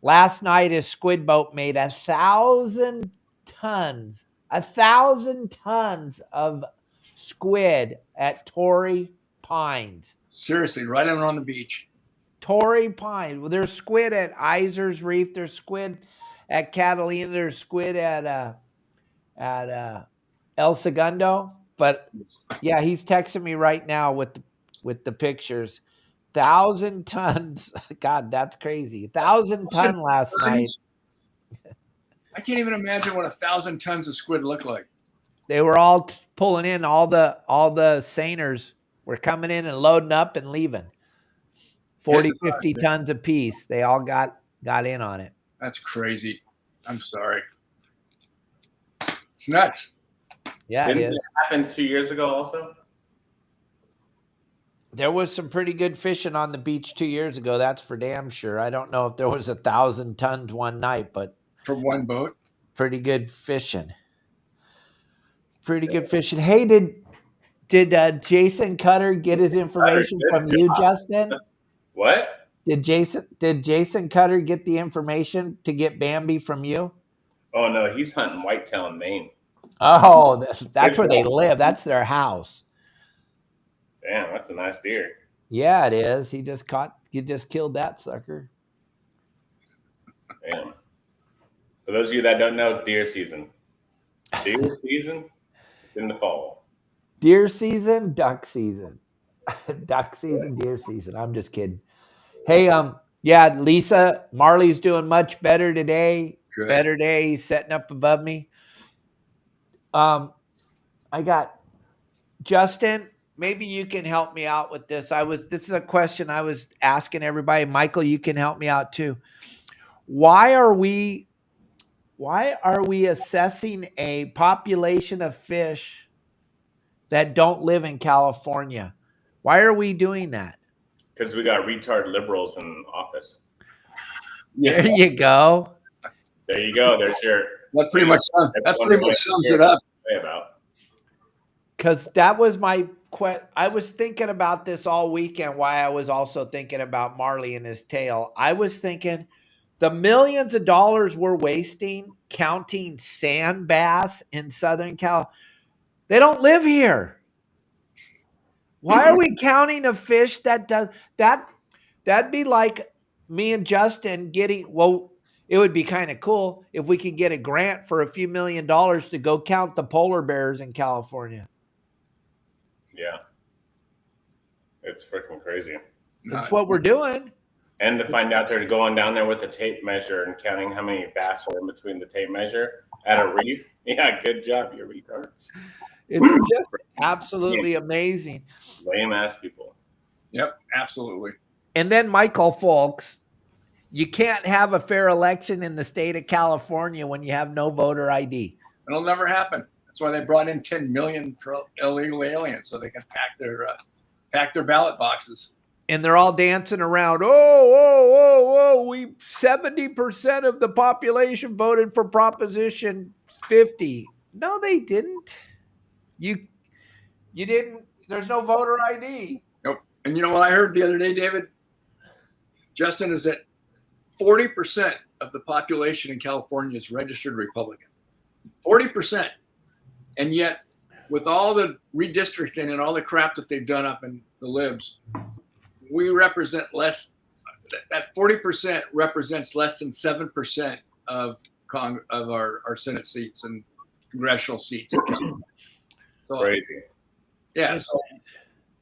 last night. His squid boat made 1,000 tons of squid at Torrey Pines. Seriously, right on the beach. Torrey Pines. Well, there's squid at Iser's Reef. There's squid at Catalina. There's squid at El Segundo. But yeah, he's texting me right now with the pictures. 1,000 tons. God, that's crazy. 1,000 ton last night. I can't even imagine what 1,000 tons of squid look like. They were all pulling in. All the seiners were coming in and loading up and leaving. 40, 50 tons a piece. They all got in on it. That's crazy. I'm sorry. It's nuts. Yeah, Didn't it is. It happen 2 years ago also? There was some pretty good fishing on the beach 2 years ago. That's for damn sure. I don't know if there was 1,000 tons one night, but from one boat. Pretty good fishing. Hey, did Jason Cutter get his information from you, Justin? What? Did Jason Cutter get the information to get Bambi from you? Oh no, he's hunting whitetail in Maine. Oh, that's where they live. That's their house. Damn, that's a nice deer. Yeah, it is. He just killed that sucker. Damn. For those of you that don't know, it's deer season. Deer season in the fall. Deer season, duck season. Duck season, deer season. I'm just kidding. Hey, yeah, Lisa, Marley's doing much better today. Good. Better day. He's setting up above me. I got Justin. Maybe you can help me out with this. This is a question I was asking everybody. Michael, you can help me out too. Why are we assessing a population of fish that don't live in California? Why are we doing that? Because we got retard liberals in office. Yeah. There you go. There you go. There's your. That pretty much sums it up. Because that was my question. I was thinking about this all weekend. Why I was also thinking about Marley and his tail. I was thinking the millions of dollars we're wasting counting sand bass in Southern Cal. They don't live here. Why are we counting a fish that does that? That'd be like me and Justin getting, well, it would be kind of cool if we could get a grant for a few $1 million to go count the polar bears in California. Yeah. It's freaking crazy. That's what we're doing. And to find out they're going down there with a tape measure and counting how many bass are in between the tape measure at a reef. Yeah, good job, you retards. It's just absolutely amazing. Lame ass people. Yep, absolutely. And then, Michael, folks, you can't have a fair election in the state of California when you have no voter ID. It'll never happen. That's why they brought in 10 million illegal aliens so they can pack their ballot boxes. And they're all dancing around. Oh, we 70% of the population voted for Proposition 50. No, they didn't. You didn't. There's no voter ID. Nope. And you know what I heard the other day, David? Justin, is that 40% of the population in California is registered Republican. 40%. And yet, with all the redistricting and all the crap that they've done up in the libs, we represent less. That 40% represents less than 7% of our Senate seats and congressional seats. So, crazy. Yeah. So,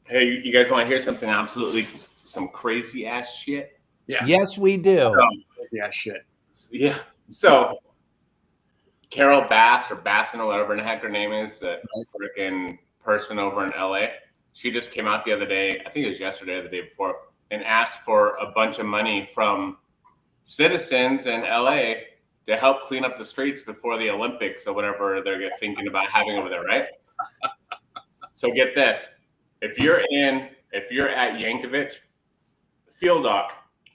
hey, you guys want to hear something absolutely some crazy ass shit? Yeah. Yes, we do. Yeah, shit. Yeah. So Carol Bass or Bassin or whatever the heck her name is, that freaking person over in LA. She just came out the other day, I think it was yesterday or the day before, and asked for a bunch of money from citizens in LA to help clean up the streets before the Olympics or whatever they're thinking about having over there, right? So get this. If you're at Yankovic Field Dock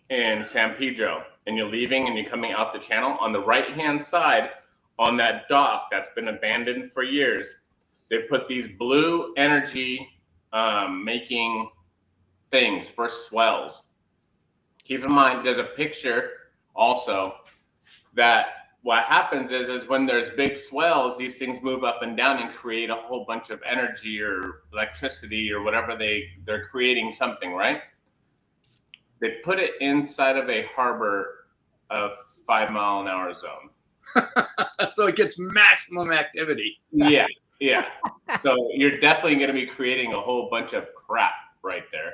in San Pedro and you're leaving and you're coming out the channel, on the right-hand side on that dock that's been abandoned for years, they put these blue energy making things for swells. Keep in mind, there's a picture also that what happens is when there's big swells, these things move up and down and create a whole bunch of energy or electricity or whatever they're creating something, right? They put it inside of a harbor of 5 mile an hour zone. So it gets maximum activity. Yeah. So you're definitely going to be creating a whole bunch of crap right there.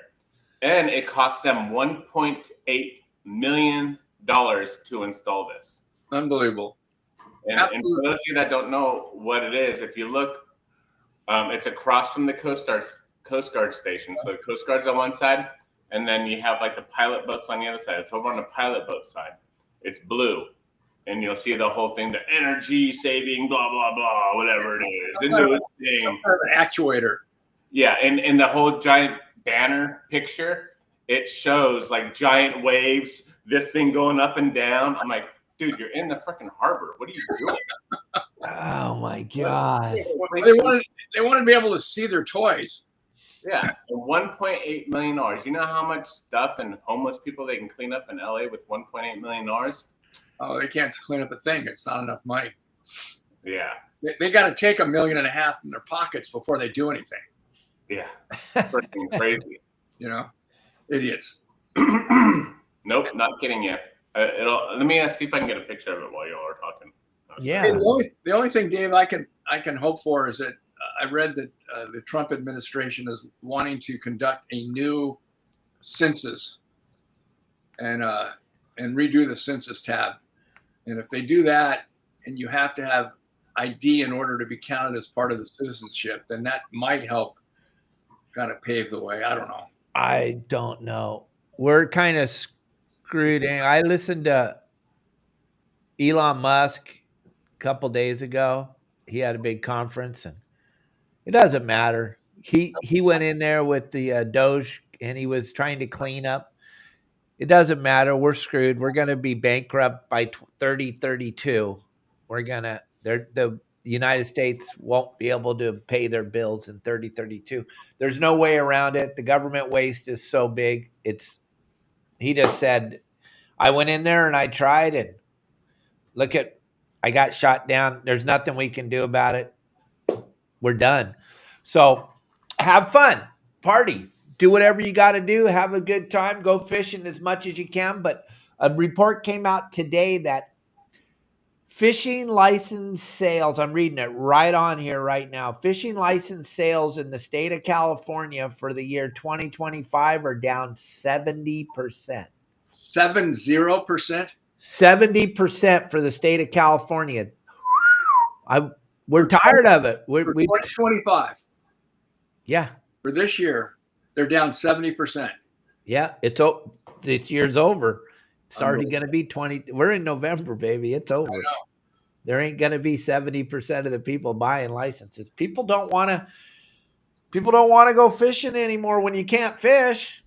And it cost them $1.8 million to install this. Unbelievable. And for those of you that don't know what it is, if you look, it's across from the Coast Guard station. So the Coast Guard's on one side, and then you have like the pilot boats on the other side. It's over on the pilot boat side. It's blue. And you'll see the whole thing, the energy saving, blah, blah, blah, whatever it is. The newest thing. Some kind of an actuator. Yeah, and the whole giant banner picture, it shows like giant waves, this thing going up and down. I'm like, dude, you're in the freaking harbor. What are you doing? Oh my God. They wanted to be able to see their toys. Yeah, $1.8 million. You know how much stuff and homeless people they can clean up in LA with $1.8 million? Oh, they can't clean up a thing. It's not enough money. Yeah. They got to take $1.5 million from their pockets before they do anything. Yeah. Freaking crazy. You know, idiots. Nope, not kidding you. Let me see if I can get a picture of it while y'all are talking. Yeah. Hey, the only thing, Dave, I can hope for is that I read that the Trump administration is wanting to conduct a new census and redo the census tab. And if they do that, and you have to have ID in order to be counted as part of the citizenship, then that might help kind of pave the way. I don't know. I don't know. We're kind of screwed. I listened to Elon Musk a couple days ago. He had a big conference, and it doesn't matter. He went in there with the Doge, and he was trying to clean up. It doesn't matter. We're screwed. We're going to be bankrupt by 3032. The United States won't be able to pay their bills in 3032. There's no way around it. The government waste is so big. He just said, I went in there and I tried, and I got shot down. There's nothing we can do about it. We're done. So have fun, party, do whatever you got to do. Have a good time. Go fishing as much as you can. But a report came out today that fishing license sales, I'm reading it right on here right now. Fishing license sales in the state of California for the year 2025 are down 70%. 70%? 70% for the state of California. We're tired of it. For 2025. Yeah. For this year, they're down 70%. Yeah. This year's over. It's already going to be 20. We're in November, baby. It's over. There ain't going to be 70% of the people buying licenses. People don't want to go fishing anymore when you can't fish.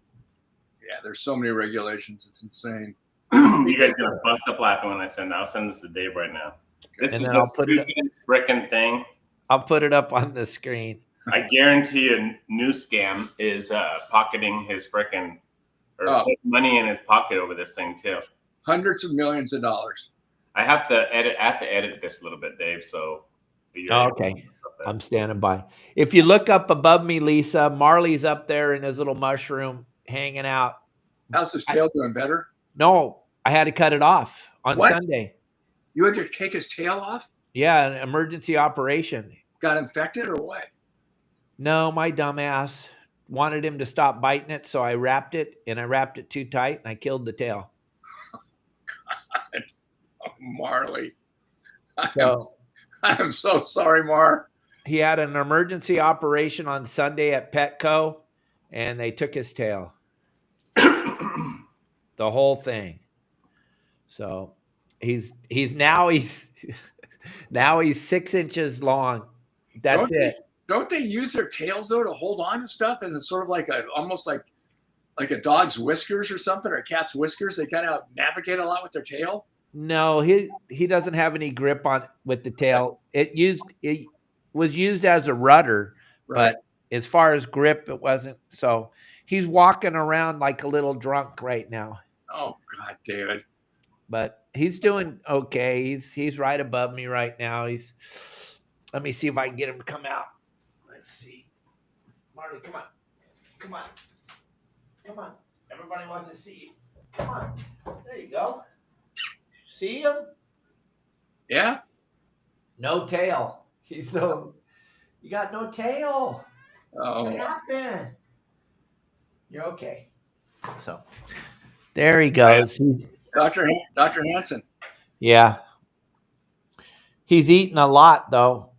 Yeah, there's so many regulations. It's insane. You guys gonna bust up laughing when I send that. I'll send this to Dave right now. This is the stupidest frickin' thing. I'll put it up on the screen. I guarantee you, New Scam is pocketing his frickin' put money in his pocket over this thing too. Hundreds of millions of dollars. I have to edit this a little bit, Dave. So okay, I'm standing by. If you look up above me, Lisa, Marley's up there in his little mushroom hanging out. How's his tail doing? Better? No, I had to cut it off on Sunday. You had to take his tail off? Yeah, an emergency operation. Got infected or what? No, my dumbass wanted him to stop biting it, so I wrapped it too tight, and I killed the tail. Marley. So I'm so sorry, Mar. he had an emergency operation on Sunday at Petco, and they took his tail. The whole thing. So he's now 6 inches long. That's it. Don't they use their tails though to hold on to stuff? And it's sort of like almost like a dog's whiskers or something, or a cat's whiskers. They kind of navigate a lot with their tail. No, he doesn't have any grip on with the tail. It was used as a rudder, Right. but as far as grip, it wasn't. So he's walking around like a little drunk right now. Oh God, David. But he's doing okay. He's right above me right now. Let me see if I can get him to come out. Let's see. Marty, come on. Come on. Come on. Everybody wants to see you. Come on. There you go. See him? Yeah. No tail. You got no tail. Oh. What happened? You're okay. So there he goes. He's Dr. Hansen. Yeah. He's eating a lot though.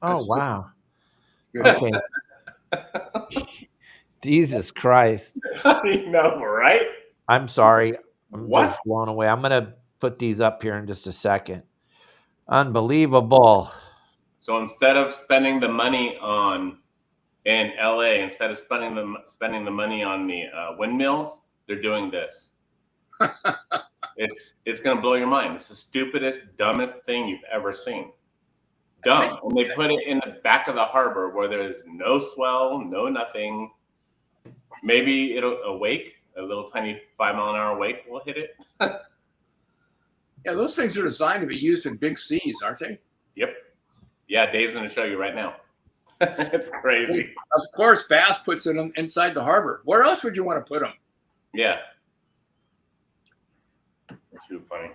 Oh, That's wow. good. Okay. Jesus Christ. I know, right? I'm sorry. I'm What? just blown away. I'm going to put these up here in just a second. Unbelievable. So instead of spending the money in LA, instead of spending the money on the windmills, they're doing this. It's going to blow your mind. It's the stupidest, dumbest thing you've ever seen. Dumb. And they put it in the back of the harbor where there's no swell, no nothing. Maybe a wake, a little tiny 5-mile-an-hour wake will hit it. Yeah, those things are designed to be used in big seas, aren't they? Yep. Yeah, Dave's going to show you right now. It's crazy. Of course, Bass puts them inside the harbor. Where else would you want to put them? Yeah. It's too funny.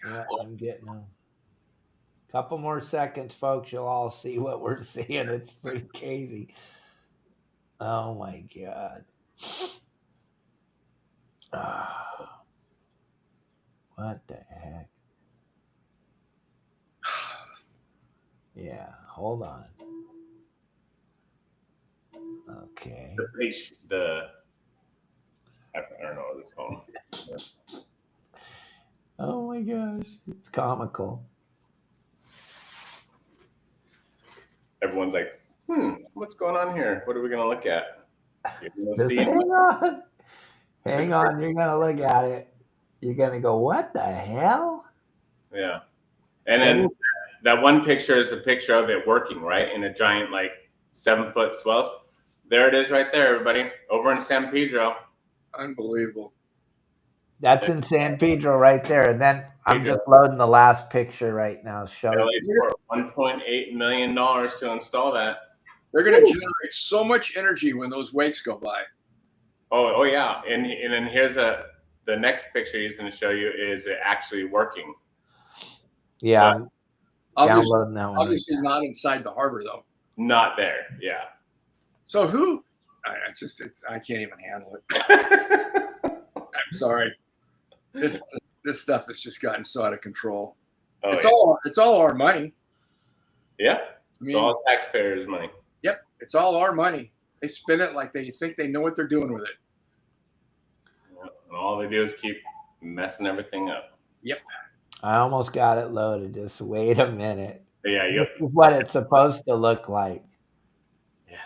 Yeah, I'm getting them. Couple more seconds, folks. You'll all see what we're seeing. It's pretty crazy. Oh my God. What the heck? Yeah, hold on. Okay. I don't know what it's called. Oh my gosh, it's comical. Everyone's like, what's going on here? What are we going to look at? You're gonna Just see hang it? on. Hang on. You're going to look at it. You're going to go, what the hell? Yeah. And then that one picture is the picture of it working, right? In a giant, 7-foot swells. There it is right there, everybody. Over in San Pedro. Unbelievable. That's in San Pedro right there. And then I'm just loading the last picture right now. $1.8 million to install that. They're going to generate so much energy when those wakes go by. Oh yeah. And then here's the next picture he's going to show you is it actually working. Yeah. Downloading that one. Obviously not inside the harbor though. Not there. Yeah. So who? I can't even handle it. I'm sorry. This stuff has just gotten so out of control. It's all our money. Yeah. It's all taxpayers' money. Yep. It's all our money. They spin it like they think they know what they're doing with it. And all they do is keep messing everything up. Yep. I almost got it loaded. Just wait a minute. Yeah. Yep. This is what it's supposed to look like. Yeah.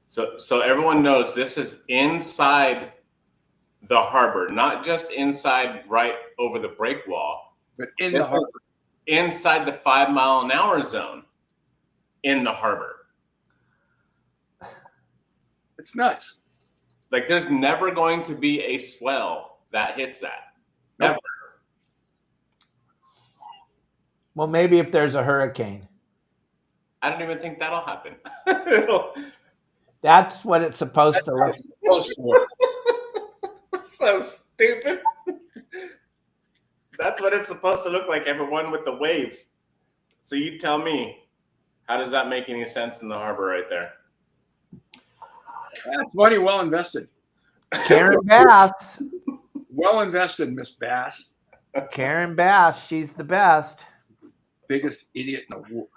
So everyone knows this is inside the harbor, not just inside right over the break wall, but in the harbor. Inside the 5-mile-an-hour zone in the harbor. It's nuts. There's never going to be a swell that hits that. Never. Well, maybe if there's a hurricane. I don't even think that'll happen. That's what it's supposed to look. So stupid. That's what it's supposed to look like, everyone, with the waves. So you tell me, how does that make any sense in the harbor right there? That's money well invested. Karen Bass. Well invested, Miss Bass. Karen Bass, she's the best. Biggest idiot in the world.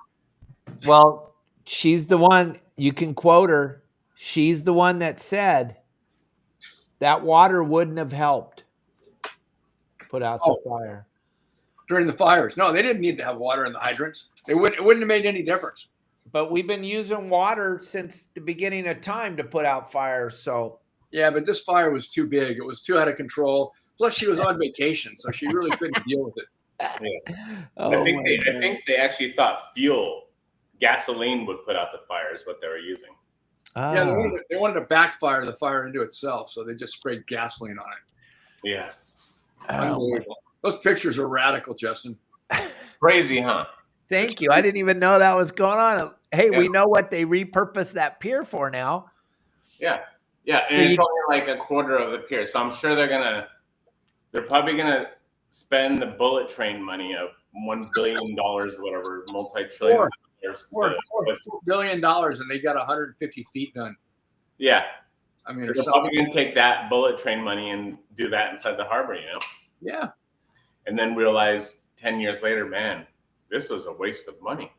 Well, she's the one, you can quote her. She's the one that said that water wouldn't have helped put out the fire. During the fires. No, they didn't need to have water in the hydrants. It wouldn't have made any difference. But we've been using water since the beginning of time to put out fires. So yeah, but this fire was too big. It was too out of control. Plus, she was on vacation, so she really couldn't deal with it. Yeah. Oh I think they actually thought gasoline would put out the fire is what they were using. Yeah, they wanted to backfire the fire into itself, so they just sprayed gasoline on it. Yeah. Unbelievable. Those pictures are radical, Justin. Crazy, huh? Thank you. I didn't even know that was going on. Hey, we know what they repurposed that pier for now. Yeah. Yeah. So and it's only like a quarter of the pier. So I'm sure they're probably gonna spend the bullet train money of $1 billion, whatever, multi-trillion dollars. $4 billion, and they got 150 feet done. Yeah. I mean, so they're probably gonna take that bullet train money and do that inside the harbor, you know? Yeah. And then realize 10 years later, man, this was a waste of money.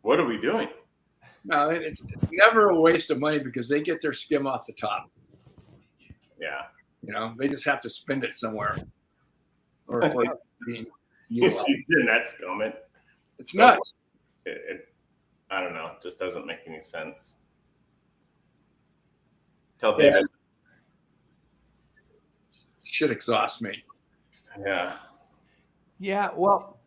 What are we doing? No, it's never a waste of money because they get their skim off the top. Yeah. You know, they just have to spend it somewhere. Or being you see your nets coming. It's nuts. I don't know. It just doesn't make any sense. Tell David. Should exhaust me. Yeah. Yeah, well,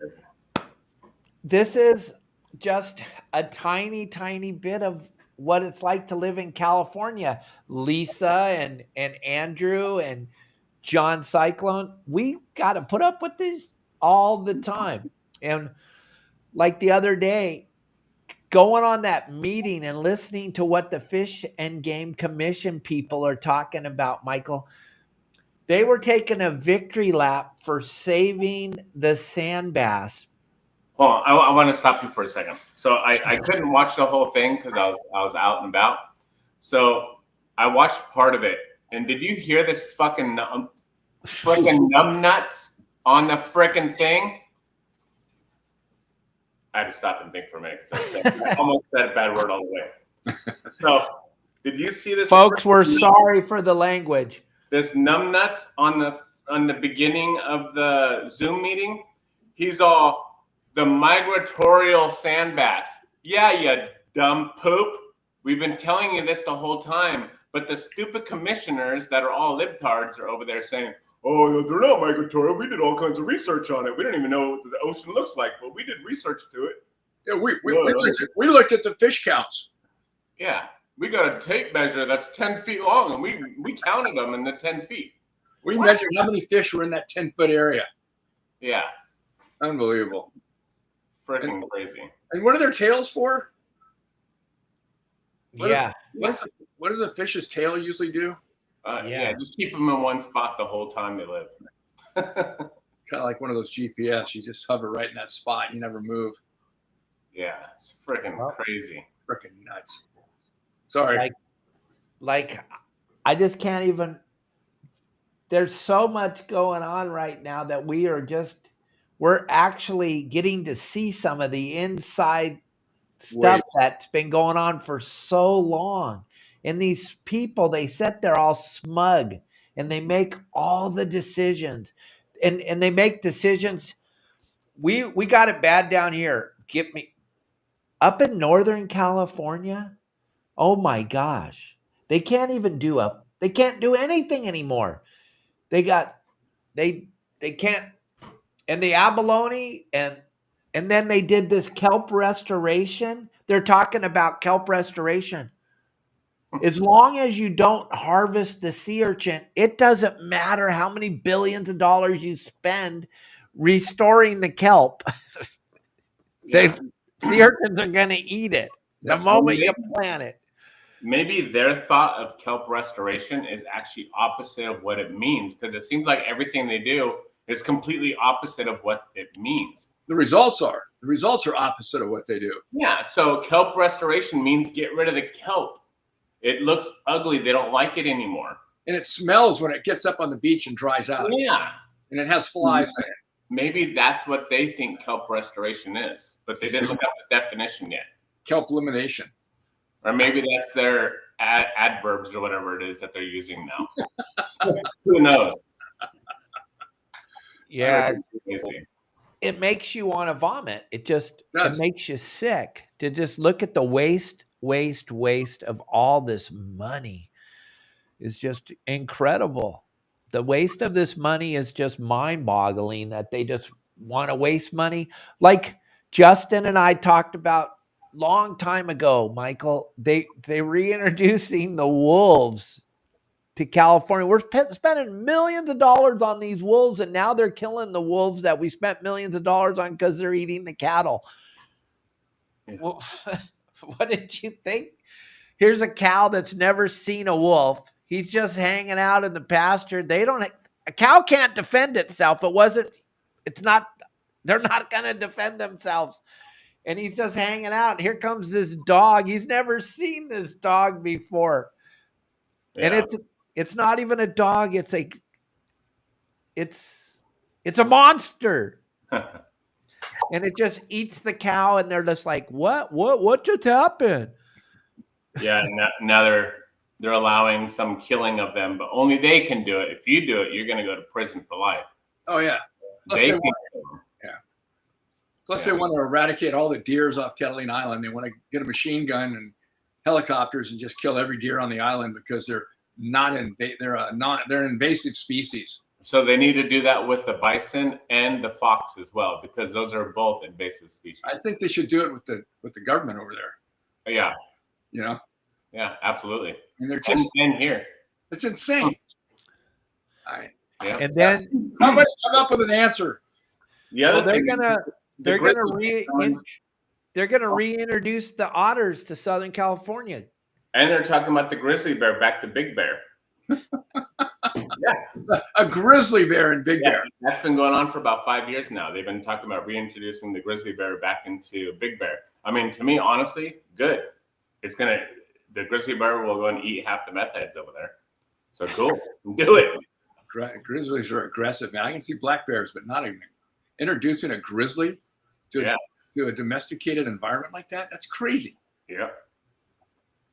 this is just a tiny, tiny bit of what it's like to live in California. Lisa and Andrew and John Cyclone, we got to put up with this all the time. And like the other day, going on that meeting and listening to what the Fish and Game Commission people are talking about, Michael, they were taking a victory lap for saving the sand bass. Hold on, I want to stop you for a second. So I couldn't watch the whole thing because I was out and about. So I watched part of it, and did you hear this fucking numbnuts on the frickin' thing? I had to stop and think for a minute because I almost said a bad word all the way. So did you see this? Folks, we're sorry for the language. This numbnuts on the beginning of the Zoom meeting, he's all the migratorial sand bass. Yeah, you dumb poop. We've been telling you this the whole time, but the stupid commissioners that are all libtards are over there saying, "Oh, they're not migratory. We did all kinds of research on it. We don't even know what the ocean looks like, but we did research to it." Yeah, we looked at the fish counts. Yeah. We got a tape measure that's 10 feet long, and we counted them in the 10 feet. We measured how many fish were in that 10-foot area. Yeah. Unbelievable. Freaking crazy. And what are their tails for? What does a fish's tail usually do? Yeah, just keep them in one spot the whole time they live. Kind of like one of those GPS. You just hover right in that spot. You never move. Yeah, it's freaking crazy. Freaking nuts. Sorry. Like, I just can't even. There's so much going on right now that we're actually getting to see some of the inside stuff that's been going on for so long. And these people, they sit there all smug and they make all the decisions and they make decisions. We got it bad down here. Up in Northern California. Oh my gosh. They can't even they can't do anything anymore. They can't, and the abalone and then they did this kelp restoration. They're talking about kelp restoration. As long as you don't harvest the sea urchin, it doesn't matter how many billions of dollars you spend restoring the kelp. Sea urchins are going to eat it the moment you plant it. Maybe their thought of kelp restoration is actually opposite of what it means, because it seems like everything they do is completely opposite of what it means. The results are opposite of what they do. Yeah. So kelp restoration means get rid of the kelp. It looks ugly. They don't like it anymore. And it smells when it gets up on the beach and dries out. Yeah. And it has flies in it. maybe that's what they think kelp restoration is, but they didn't look up the definition yet. Kelp elimination. Or maybe that's their adverbs or whatever it is that they're using now. Who knows? Yeah. It makes you want to vomit. It makes you sick to just look at the waste of all this money. Is just incredible. The waste of this money is just mind-boggling that they just want to waste money. Like Justin and I talked about long time ago, Michael, they reintroducing the wolves to California. We're spending millions of dollars on these wolves, and now they're killing the wolves that we spent millions of dollars on because they're eating the cattle. Yeah. Well, what did you think? Here's a cow that's never seen a wolf. He's just hanging out in the pasture. A cow can't defend itself. They're not going to defend themselves. And he's just hanging out. Here comes this dog. He's never seen this dog before. Yeah. And it's not even a dog. It's a monster. And it just eats the cow. And they're just like, what just happened? Yeah. Now they're allowing some killing of them, but only they can do it. If you do it, you're going to go to prison for life. Oh yeah. Plus they want to eradicate all the deers off Catalina Island. They want to get a machine gun and helicopters and just kill every deer on the island because they're an invasive species. So they need to do that with the bison and the fox as well, because those are both invasive species. I think they should do it with the government over there. Yeah. You know? Yeah, absolutely. And they're just and here. It's insane. All right. Yeah. And then somebody come up with an answer. Yeah, they're gonna reintroduce the otters to Southern California. And they're talking about the grizzly bear back to big bear. Yeah. A grizzly bear and big bear. That's been going on for about 5 years now. They've been talking about reintroducing the grizzly bear back into big bear. I mean, to me, honestly, good. The grizzly bear will go and eat half the meth heads over there. So cool. Do it. Grizzlies are aggressive, man. I can see black bears, but not even introducing a grizzly to a domesticated environment like that. That's crazy. Yeah.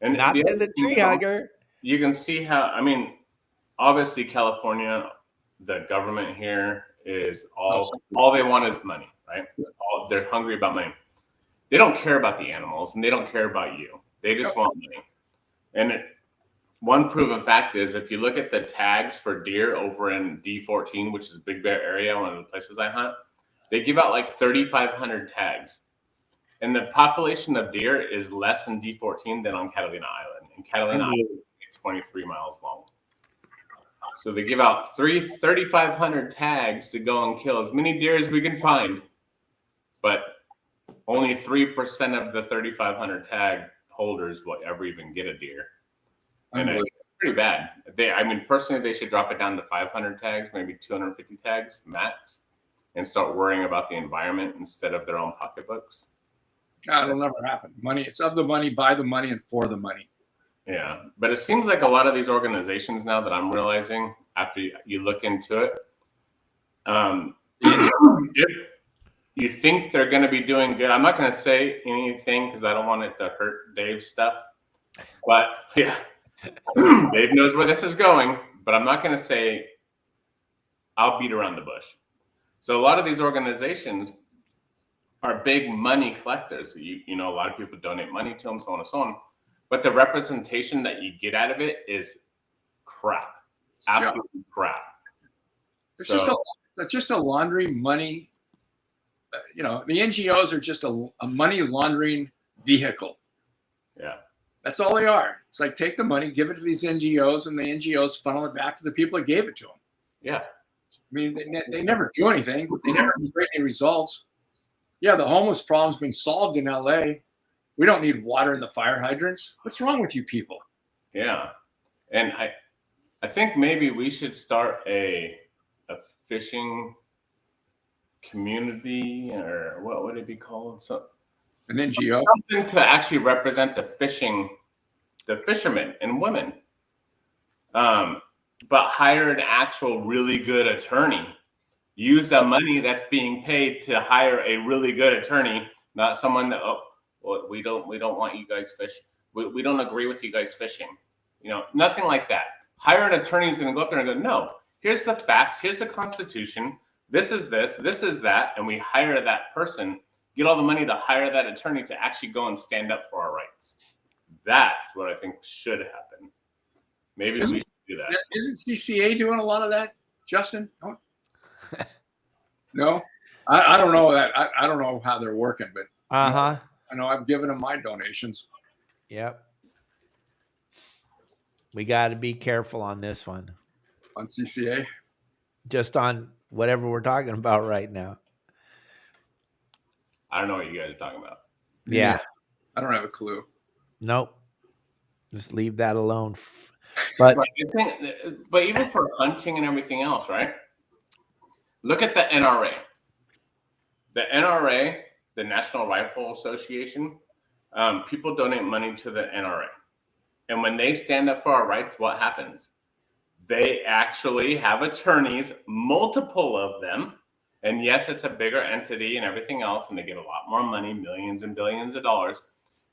And not in the tree hugger. You can see how, I mean, obviously California, the government here is all they want is money, right? They're hungry about money. They don't care about the animals and they don't care about you. They just want money. And one proven fact is if you look at the tags for deer over in D14, which is Big Bear area, one of the places I hunt, they give out like 3,500 tags. And the population of deer is less in D14 than on Catalina Island. And Catalina Island is 23 miles long. So they give out 3,500 tags to go and kill as many deer as we can find. But only 3% of the 3,500 tag holders will ever even get a deer. And it's pretty bad. Personally, they should drop it down to 500 tags, maybe 250 tags max, and start worrying about the environment instead of their own pocketbooks. God, it'll never happen. Money, it's of the money, by the money, and for the money. Yeah, but it seems like a lot of these organizations now that I'm realizing after you look into it, if you think they're going to be doing good, I'm not going to say anything because I don't want it to hurt Dave's stuff. But yeah, Dave knows where this is going, but I'm not going to say I'll beat around the bush. So a lot of these organizations are big money collectors. You know, a lot of people donate money to them, so on and so on. But the representation that you get out of it is crap. Absolutely crap. It's just a laundry money. The NGOs are just a money laundering vehicle. Yeah. That's all they are. It's like take the money, give it to these NGOs, and the NGOs funnel it back to the people that gave it to them. Yeah. I mean, they never do anything. They never create any results. Yeah, the homeless problem's being solved in LA. We don't need water in the fire hydrants. What's wrong with you people? Yeah. And I think maybe we should start a fishing community, or what would it be called? An NGO? Something to actually represent the fishermen and women. But hire an actual really good attorney use the money that's being paid to hire a really good attorney, not someone that, oh, well, we don't want you guys fish. We don't agree with you guys fishing. You know, nothing like that. Hire an attorney who's going to go up there and go, no, here's the facts, here's the Constitution, this is that, and we hire that person, get all the money to hire that attorney to actually go and stand up for our rights. That's what I think should happen. Maybe we should do that. Isn't CCA doing a lot of that, Justin? No, I don't know that. I don't know how they're working, but I know I've given them my donations. Yep. We got to be careful on this one. On CCA? Just on whatever we're talking about right now. I don't know what you guys are talking about. Yeah. I don't have a clue. Nope. Just leave that alone. But even for hunting and everything else, right? Look at the NRA. The NRA, the National Rifle Association, people donate money to the NRA. And when they stand up for our rights, what happens? They actually have attorneys, multiple of them. And yes, it's a bigger entity and everything else, and they get a lot more money, millions and billions of dollars.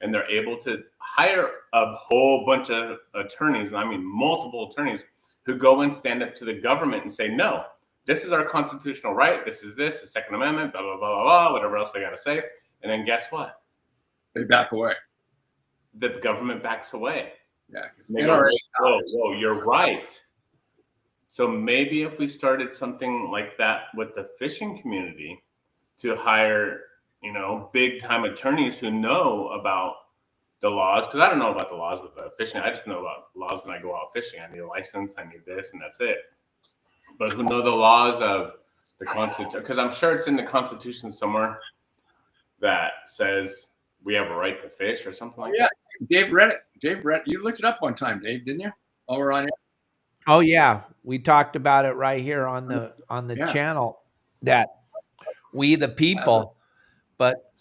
And they're able to hire a whole bunch of attorneys, and I mean multiple attorneys, who go and stand up to the government and say, no, this is our constitutional right. This is the Second Amendment, blah, blah, blah, blah, blah, whatever else they got to say. And then guess what? They back away. The government backs away. Yeah. They go, whoa, you're right. So maybe if we started something like that with the fishing community to hire, you know, big time attorneys who know about the laws, because I don't know about the laws of fishing. I just know about laws when I go out fishing. I need a license, I need this, and that's it. But who know the laws of the Constitution? Because I'm sure it's in the Constitution somewhere that says we have a right to fish or something like that. Dave read it. Dave read. You looked it up one time, Dave, didn't you? While we're on it. Oh yeah, we talked about it right here on the channel, that we the people. But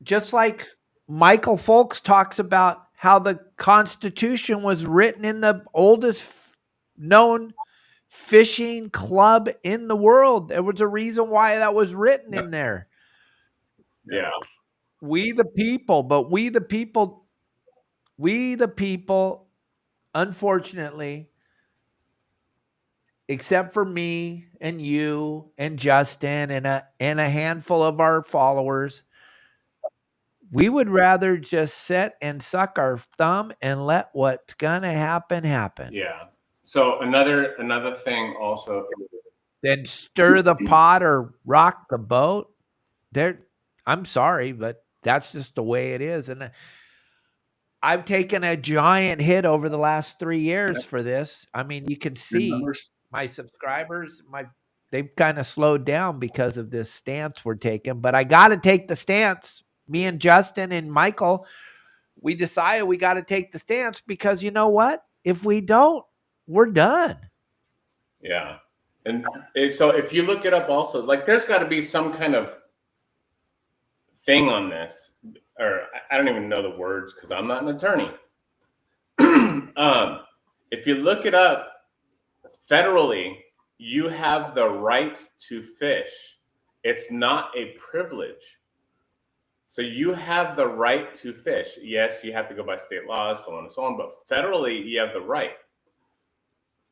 just like Michael Folks talks about how the Constitution was written in the oldest known fishing club in the world. There was a reason why that was written in there. Yeah. We the people, but we the people, unfortunately, except for me and you and Justin and a handful of our followers, we would rather just sit and suck our thumb and let what's gonna happen. Yeah. So another thing also. Then stir the pot or rock the boat. I'm sorry, but that's just the way it is. And I've taken a giant hit over the last 3 years for this. I mean, you can see my subscribers, they've kind of slowed down because of this stance we're taking, but I got to take the stance. Me and Justin and Michael, we decided we got to take the stance because you know what? If we don't, we're done. Yeah. And so if you look it up also, like there's got to be some kind of thing on this, or I don't even know the words because I'm not an attorney. If you look it up, federally, you have the right to fish. It's not a privilege. So you have the right to fish. Yes, you have to go by state laws, so on and so on, but federally, you have the right.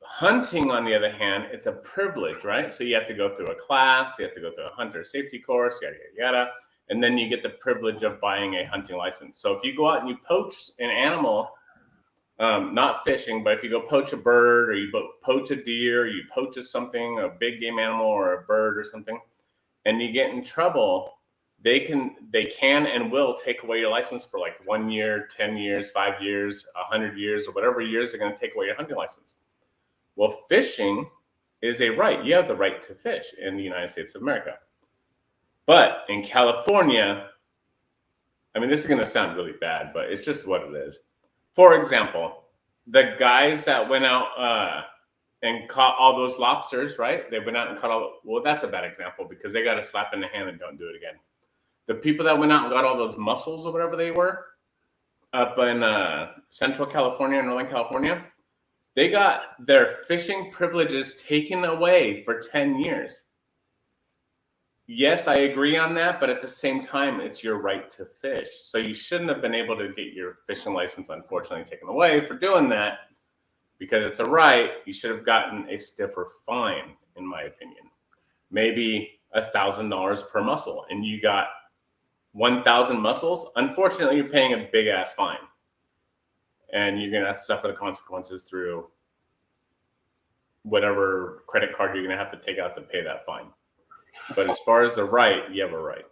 Hunting, on the other hand, it's a privilege, right? So you have to go through a class, you have to go through a hunter safety course, yada, yada, yada. And then you get the privilege of buying a hunting license. So if you go out and you poach an animal, not fishing, but if you go poach a bird or you poach a deer, you poach something, a big game animal or a bird or something, and you get in trouble, they can and will take away your license for like 1 year, 10 years, 5 years, 100 years, or whatever years they're going to take away your hunting license. Well, fishing is a right. You have the right to fish in the United States of America. But in California, I mean, this is going to sound really bad, but it's just what it is. For example, the guys that went out and caught all those lobsters, right? They went out and caught well, that's a bad example because they got a slap in the hand and don't do it again. The people that went out and got all those mussels or whatever they were up in Central California and Northern California, they got their fishing privileges taken away for 10 years. yes, I agree on that, but at the same time, it's your right to fish. So you shouldn't have been able to get your fishing license, unfortunately, taken away for doing that because it's a right. You should have gotten a stiffer fine, in my opinion. Maybe $1,000 per mussel, and you got 1,000 mussels. Unfortunately, you're paying a big ass fine, and you're gonna have to suffer the consequences through whatever credit card you're gonna have to take out to pay that fine. But as far as the right, you have a right.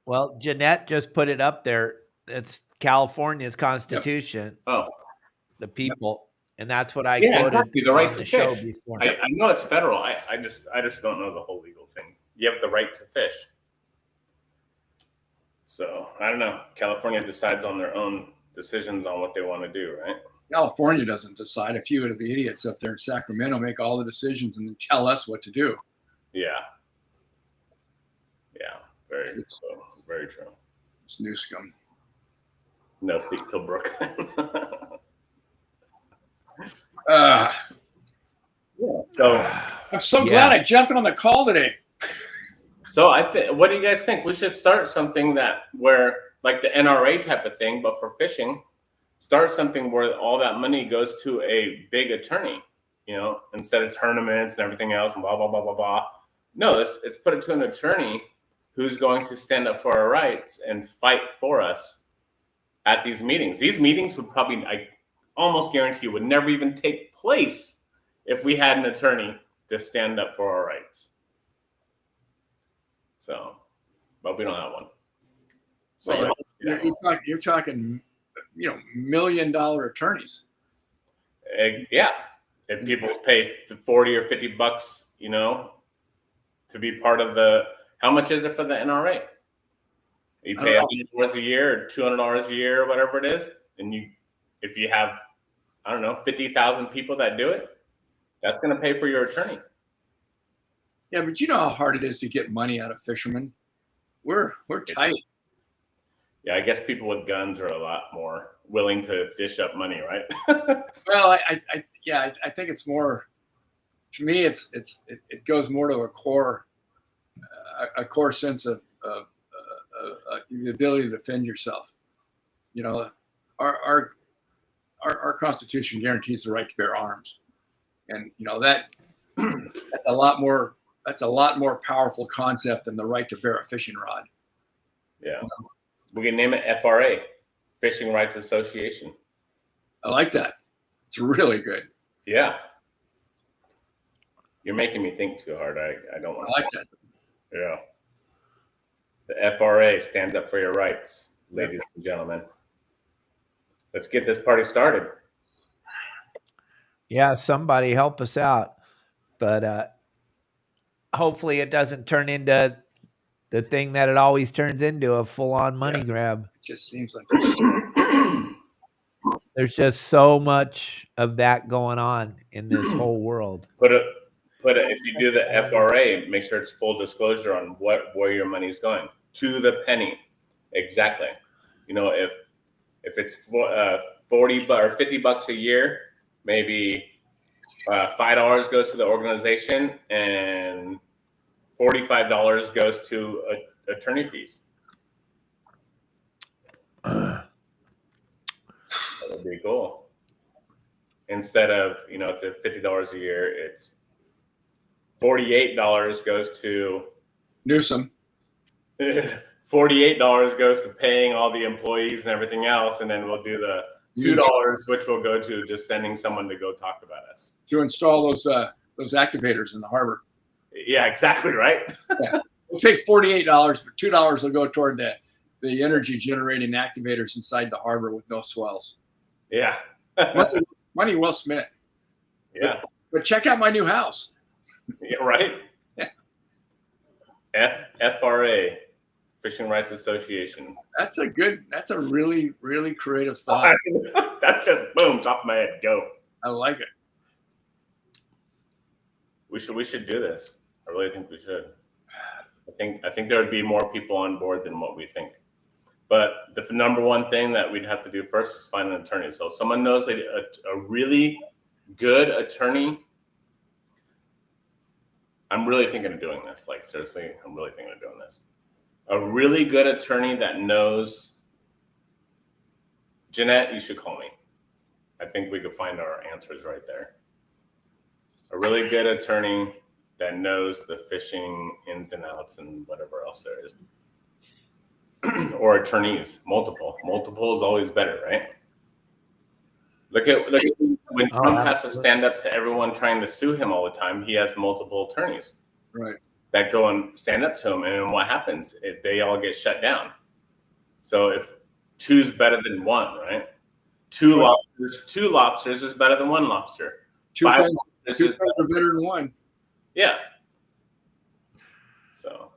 Well, Jeanette just put it up there. It's California's Constitution. Oh, the people, and that's what I yeah, quoted exactly. The right on to the show fish. before. I know it's federal. I just don't know the whole legal thing. You have the right to fish. So I don't know. California decides on their own decisions on what they want to do, right? California doesn't decide. A few of the idiots up there in Sacramento make all the decisions and then tell us what to do. Yeah. Yeah. Very true. It's new scum. No sleep till Brooklyn. Yeah. So I'm so glad I jumped on the call today. So what do you guys think? We should start something where like the NRA type of thing, but for fishing, start something where all that money goes to a big attorney, instead of tournaments and everything else and blah, blah, blah, blah, blah. No, let's put it to an attorney who's going to stand up for our rights and fight for us at these meetings. These meetings would probably, I almost guarantee, would never even take place if we had an attorney to stand up for our rights. So, but we don't have one. So you're talking, $1 million attorneys. Yeah, if people pay $40 or $50, to be part of how much is it for the NRA? You pay $100 a year or $200 a year or whatever it is, and if you have, 50,000 people that do it, that's going to pay for your attorney. Yeah, but you know how hard it is to get money out of fishermen. We're tight. Yeah, I guess people with guns are a lot more willing to dish up money, right? Well, I think it's more. To me, it goes more to a core sense of the ability to defend yourself. Our Constitution guarantees the right to bear arms, and that's a lot more. That's a lot more powerful concept than the right to bear a fishing rod. Yeah. We can name it FRA, Fishing Rights Association. I like that. It's really good. Yeah. You're making me think too hard. I don't want to. I like that. Yeah. The FRA stands up for your rights, ladies and gentlemen. Let's get this party started. Yeah, somebody help us out. But hopefully it doesn't turn into the thing that it always turns into, a full-on money grab. It just seems like there's just so much of that going on in this whole world. If you do the FRA, make sure it's full disclosure on where your money's going, to the penny. Exactly. If it's $40 or $50 a year, maybe $5 goes to the organization and $45 goes to attorney fees. That would be cool. Instead of, it's at $50 a year, it's $48 goes to Newsom. $48 goes to paying all the employees and everything else, and then we'll do the $2, which will go to just sending someone to go talk about us. To install those activators in the harbor. Yeah, exactly right. Yeah. We'll take $48, but $2 will go toward the energy generating activators inside the harbor with no swells. Yeah. money well spent. Yeah. But check out my new house. Yeah, right. Yeah. FRA, Fishing Rights Association. That's a really, really creative thought. That's just boom, top of my head. Go. I like it. We should do this. I really think we should. I think there would be more people on board than what we think. But the number one thing that we'd have to do first is find an attorney. So if someone knows a really good attorney, I'm really thinking of doing this. Like, seriously, I'm really thinking of doing this. A really good attorney that knows, Jeanette, you should call me. I think we could find our answers right there. A really good attorney that knows the fishing ins and outs and whatever else there is. Or attorneys, multiple. Multiple is always better, right? Look at when Trump has to stand up to everyone trying to sue him all the time. He has multiple attorneys, Right, that go and stand up to him, and then what happens? They all get shut down. So if two's better than one, right? Two lobsters is better than one lobster. two Five friends lobsters is are better than one. Yeah. So.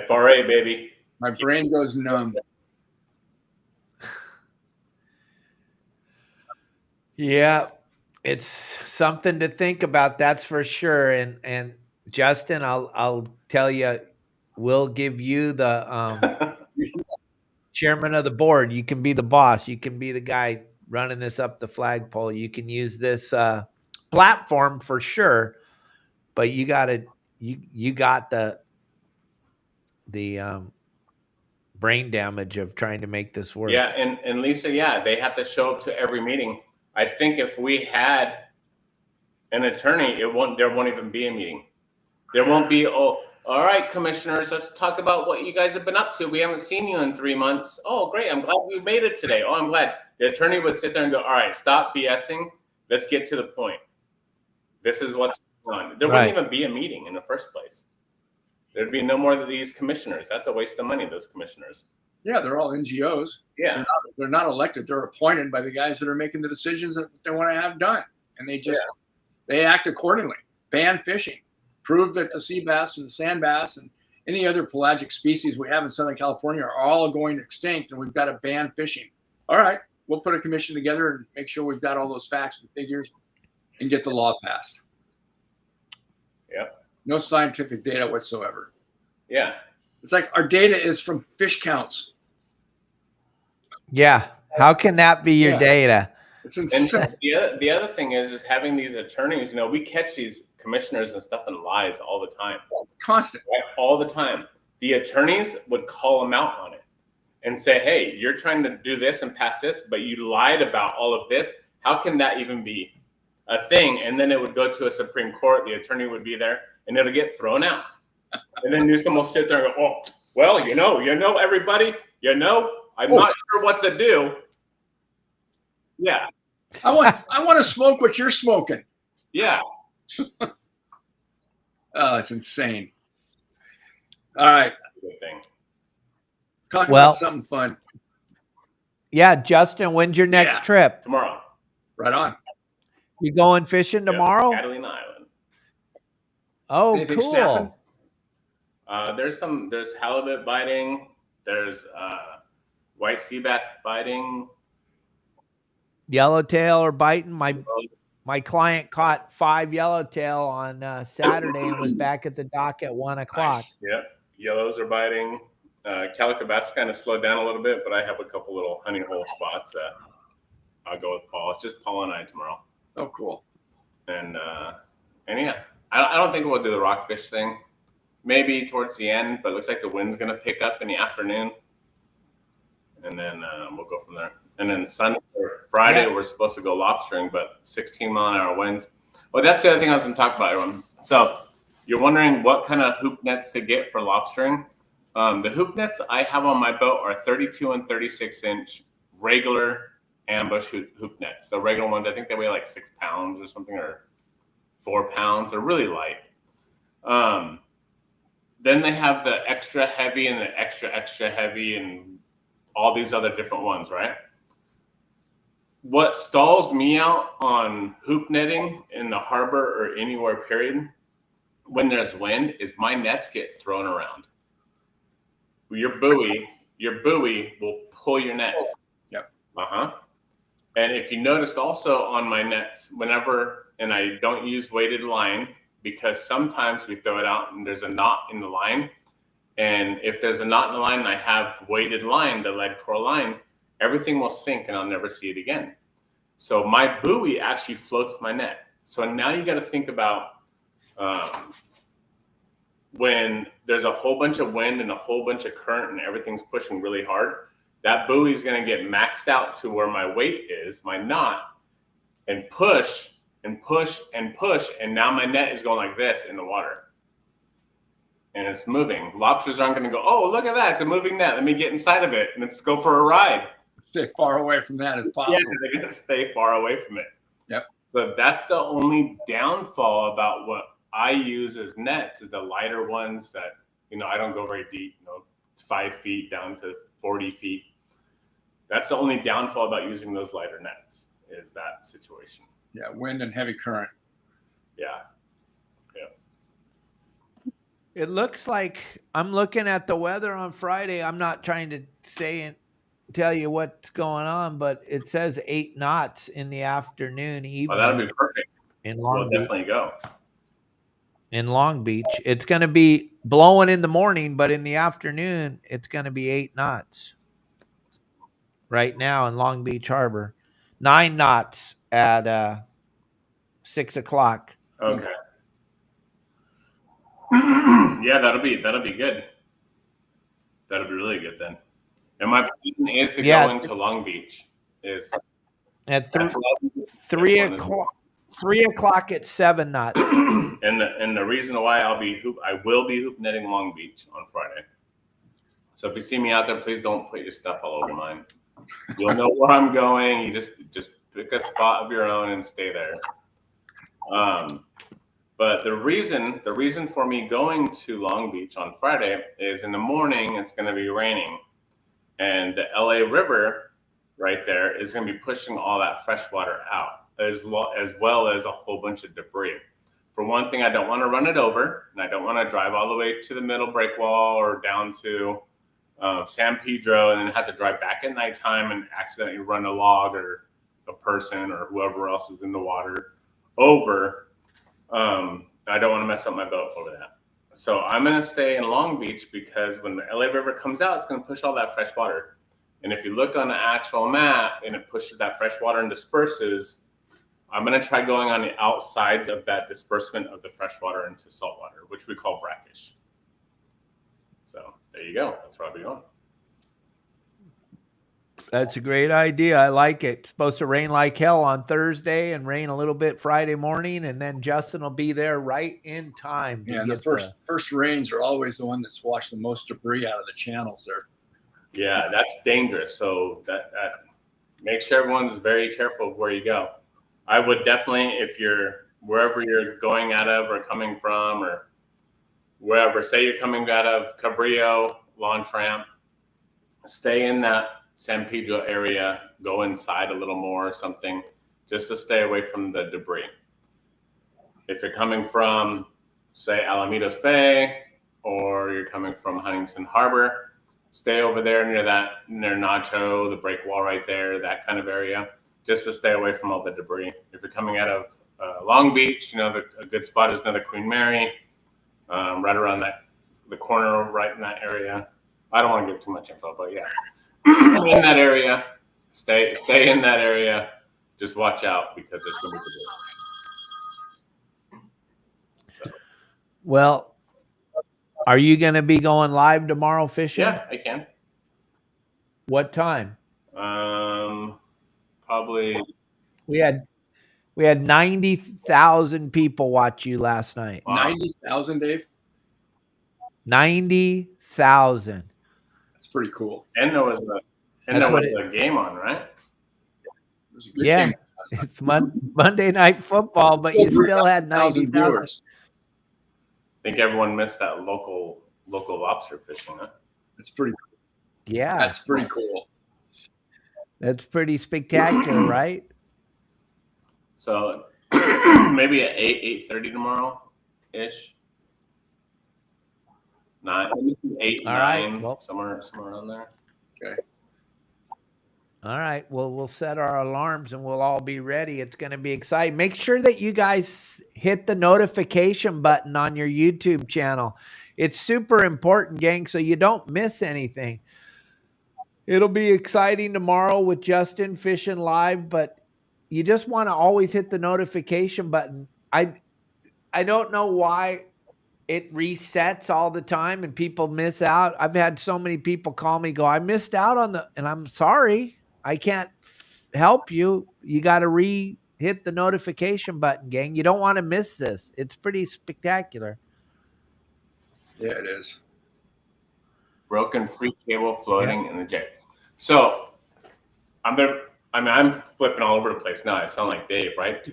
FRA, baby. My brain goes numb. Yeah, it's something to think about. That's for sure. And Justin, I'll tell you, we'll give you the chairman of the board. You can be the boss. You can be the guy running this up the flagpole. You can use this platform for sure, but you got the brain damage of trying to make this work. Yeah, and Lisa, yeah, they have to show up to every meeting. I think if we had an attorney, there won't even be a meeting. There won't be, oh, all right, commissioners, let's talk about what you guys have been up to. We haven't seen you in 3 months. Oh, great, I'm glad we made it today. Oh, I'm glad. The attorney would sit there and go, all right, stop BSing. Let's get to the point. This is what's going on. There wouldn't even be a meeting in the first place. There'd be no more of these commissioners. That's a waste of money, those commissioners. Yeah, they're all NGOs. Yeah. They're not elected. They're appointed by the guys that are making the decisions that they want to have done. And they act accordingly. Ban fishing. Prove that the sea bass and the sand bass and any other pelagic species we have in Southern California are all going extinct, and we've got to ban fishing. All right, we'll put a commission together and make sure we've got all those facts and figures and get the law passed. Yep. No scientific data whatsoever. Yeah. It's like our data is from fish counts. Yeah. How can that be your data? It's insane. And the other thing is having these attorneys, we catch these commissioners and stuff in lies all the time. Constant. Right? All the time. The attorneys would call them out on it and say, hey, you're trying to do this and pass this, but you lied about all of this. How can that even be a thing? And then it would go to a Supreme Court. The attorney would be there and it'll get thrown out. And then Newsom will sit there and go, oh, well, everybody, I'm not sure what to do. Yeah. I want to smoke what you're smoking. Yeah. Oh, it's insane. All right. Good thing. Talk about something fun. Yeah, Justin, when's your next trip? Tomorrow. Right on. You going fishing tomorrow? Catalina Island. Oh, Anything cool. snapping? There's halibut biting. There's white sea bass biting. Yellowtail or biting. My client caught 5 yellowtail on Saturday and was back at the dock at 1 o'clock. Nice. Yep. Yellows are biting. Calico bass kind of slowed down a little bit, but I have a couple little honey hole spots that I'll go with Paul. It's just Paul and I tomorrow. Oh, cool. And yeah, I don't think we'll do the rockfish thing. Maybe towards the end, but it looks like the wind's going to pick up in the afternoon. And then we'll go from there. And then Sunday or Friday, we're supposed to go lobstering, but 16-mile-an-hour winds. Well, that's the other thing I was going to talk about, everyone. So you're wondering what kind of hoop nets to get for lobstering. The hoop nets I have on my boat are 32 and 36-inch regular ambush hoop nets. So regular ones, I think they weigh like 6 pounds or something, or 4 pounds. They're really light. Then they have the extra heavy and the extra heavy and all these other different ones, right? What stalls me out on hoop netting in the harbor or anywhere, period, when there's wind, is my nets get thrown around. Your buoy will pull your nets. Yep. And if you noticed also on my nets, and I don't use weighted line, because sometimes we throw it out and there's a knot in the line. And if there's a knot in the line and I have weighted line, the lead core line, everything will sink and I'll never see it again. So my buoy actually floats my net. So now you got to think about when there's a whole bunch of wind and a whole bunch of current and everything's pushing really hard, that buoy is going to get maxed out to where my weight is, my knot, and push and push and push. And now my net is going like this in the water. And it's moving. Lobsters aren't going to go, oh, look at that. It's a moving net. Let me get inside of it and let's go for a ride. Stay far away from that as possible. Yeah, they're going to stay far away from it. Yep. So that's the only downfall about what I use as nets, is the lighter ones that, I don't go very deep, 5 feet down to 40 feet. That's the only downfall about using those lighter nets, is that situation. Yeah, wind and heavy current. Yeah. It looks like, I'm looking at the weather on Friday. I'm not trying to say and tell you what's going on, but it says 8 knots in the afternoon, evening. Oh, that'll be perfect. We'll definitely go. In Long Beach. It's going to be blowing in the morning, but in the afternoon, it's going to be 8 knots. Right now in Long Beach Harbor. 9 knots at 6 o'clock. Okay. Yeah, that'll be good. That'll be really good then. And my plan is to go into Long Beach. Is at 3 o'clock. 3 o'clock at 7 knots. and the reason why I will be hoop netting Long Beach on Friday. So if you see me out there, please don't put your stuff all over mine. You'll know where I'm going. You just pick a spot of your own and stay there. But the reason for me going to Long Beach on Friday is in the morning it's going to be raining, and the LA River right there is going to be pushing all that fresh water out, as well as a whole bunch of debris. For one thing, I don't want to run it over, and I don't want to drive all the way to the middle break wall or down to San Pedro and then have to drive back at nighttime and accidentally run a log or a person or whoever else is in the water over. I don't want to mess up my boat over that. So I'm going to stay in Long Beach because when the LA River comes out, it's going to push all that fresh water. And if you look on the actual map and it pushes that fresh water and disperses, I'm going to try going on the outsides of that disbursement of the fresh water into salt water, which we call brackish. So there you go. That's where I'll be going. That's a great idea. I like it. It's supposed to rain like hell on Thursday and rain a little bit Friday morning, and then Justin will be there right in time. Yeah, the first rains are always the one that's washed the most debris out of the channels there. Yeah, that's dangerous. So that make sure everyone's very careful of where you go. I would definitely, if you're wherever you're going out of or coming from or wherever, say you're coming out of Cabrillo, Lawn Tramp, stay in that San Pedro area, go inside a little more or something, just to stay away from the debris. If you're coming from, say, Alamitos Bay, or you're coming from Huntington Harbor, stay over there near Nacho, the break wall right there, that kind of area, just to stay away from all the debris. If you're coming out of Long Beach, a good spot is another Queen Mary, right around the corner, right in that area. I don't want to give too much info, but yeah. In that area, stay in that area. Just watch out because it's going to be good. So. Well, are you going to be going live tomorrow fishing? Yeah, I can. What time? Probably. We had 90,000 people watch you last night. Wow. 90,000, Dave? 90,000. That's pretty cool. And there was a game on, right? It was a good game. It's Monday Night Football, but you still had 90,000 viewers. I think everyone missed that local lobster fishing, huh? That's pretty cool. Yeah. That's pretty cool. That's pretty spectacular, right? So maybe at 8:30 tomorrow-ish. 8, 9, well, somewhere around there. Okay. All right. Well, we'll set our alarms and we'll all be ready. It's going to be exciting. Make sure that you guys hit the notification button on your YouTube channel. It's super important, gang, so you don't miss anything. It'll be exciting tomorrow with Justin fishing live, but you just want to always hit the notification button. I don't know why it resets all the time and people miss out. I've had so many people call me, go, I missed out on and I'm sorry. I can't help you. You got to hit the notification button, gang. You don't want to miss this. It's pretty spectacular. Yeah, it is. Broken free cable floating in the J. So I'm flipping all over the place now. I sound like Dave, right?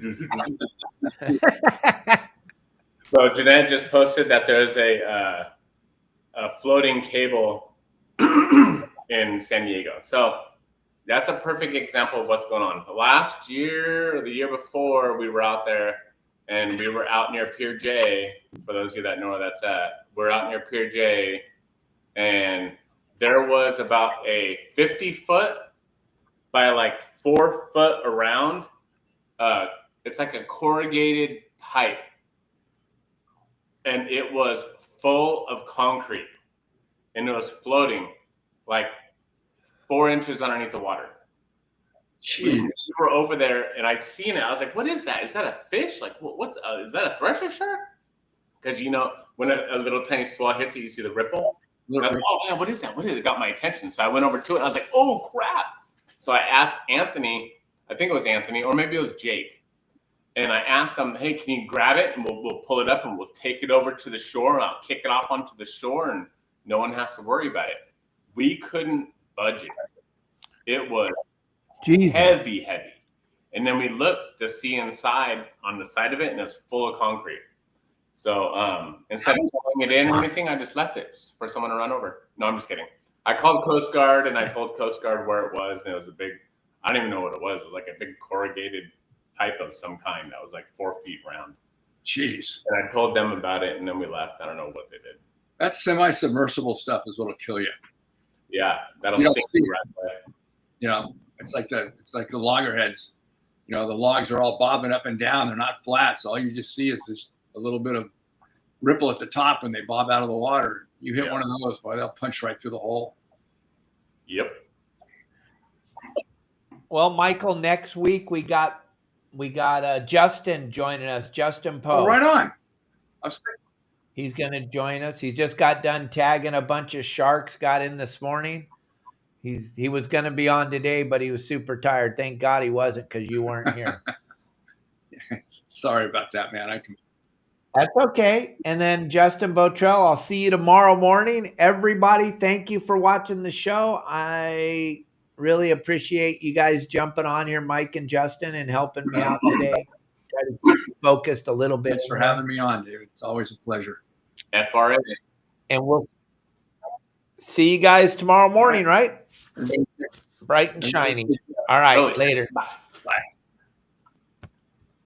So Jeanette just posted that there's a floating cable in San Diego. So that's a perfect example of what's going on. Last year or the year before, we were out there, and we were out near Pier J. For those of you that know where that's at, we're out near Pier J, and there was about a 50-foot by like 4 foot around. It's like a corrugated pipe, and it was full of concrete, and it was floating like 4 inches underneath the water. Jeez. We were over there, and I'd seen it. I was like, "What is that? Is that a fish? Like, what? Is that a thresher shark?" Because when a little tiny swell hits it, you see the ripple. And I was like, "Oh man, what is that? What is it?" It got my attention, so I went over to it. And I was like, "Oh crap!" So I asked Anthony. I think it was Anthony, or maybe it was Jake. And I asked him, "Hey, can you grab it and we'll pull it up and we'll take it over to the shore and I'll kick it off onto the shore and no one has to worry about it." We couldn't budge it. It was heavy. And then we looked to see inside on the side of it, and it's full of concrete. So instead of pulling it in or anything, I just left it for someone to run over. No, I'm just kidding. I called Coast Guard and I told Coast Guard where it was, and it was I don't even know what it was. It was like a big corrugated pipe of some kind that was like 4 feet round. Jeez. And I told them about it, and then we left. I don't know what they did. That semi-submersible stuff is what'll kill you. Yeah, that'll sink you right away. It's like the loggerheads. The logs are all bobbing up and down. They're not flat, so all you just see is this a little bit of ripple at the top when they bob out of the water. You hit one of those, boy, they'll punch right through the hole. Yep. Well, Michael, next week we got Justin joining us. Justin Poe. Oh, right on. He's going to join us. He just got done tagging a bunch of sharks. Got in this morning. He was going to be on today, but he was super tired. Thank God he wasn't, because you weren't here. Sorry about that, man. That's okay. And then Justin Bottrell, I'll see you tomorrow morning. Everybody, thank you for watching the show. I really appreciate you guys jumping on here, Mike and Justin, and helping me out today. Try to keep focused a little bit. Thanks for having me on, dude. It's always a pleasure. FRA. And we'll see you guys tomorrow morning, right? Bright and shiny. All right, later. Bye.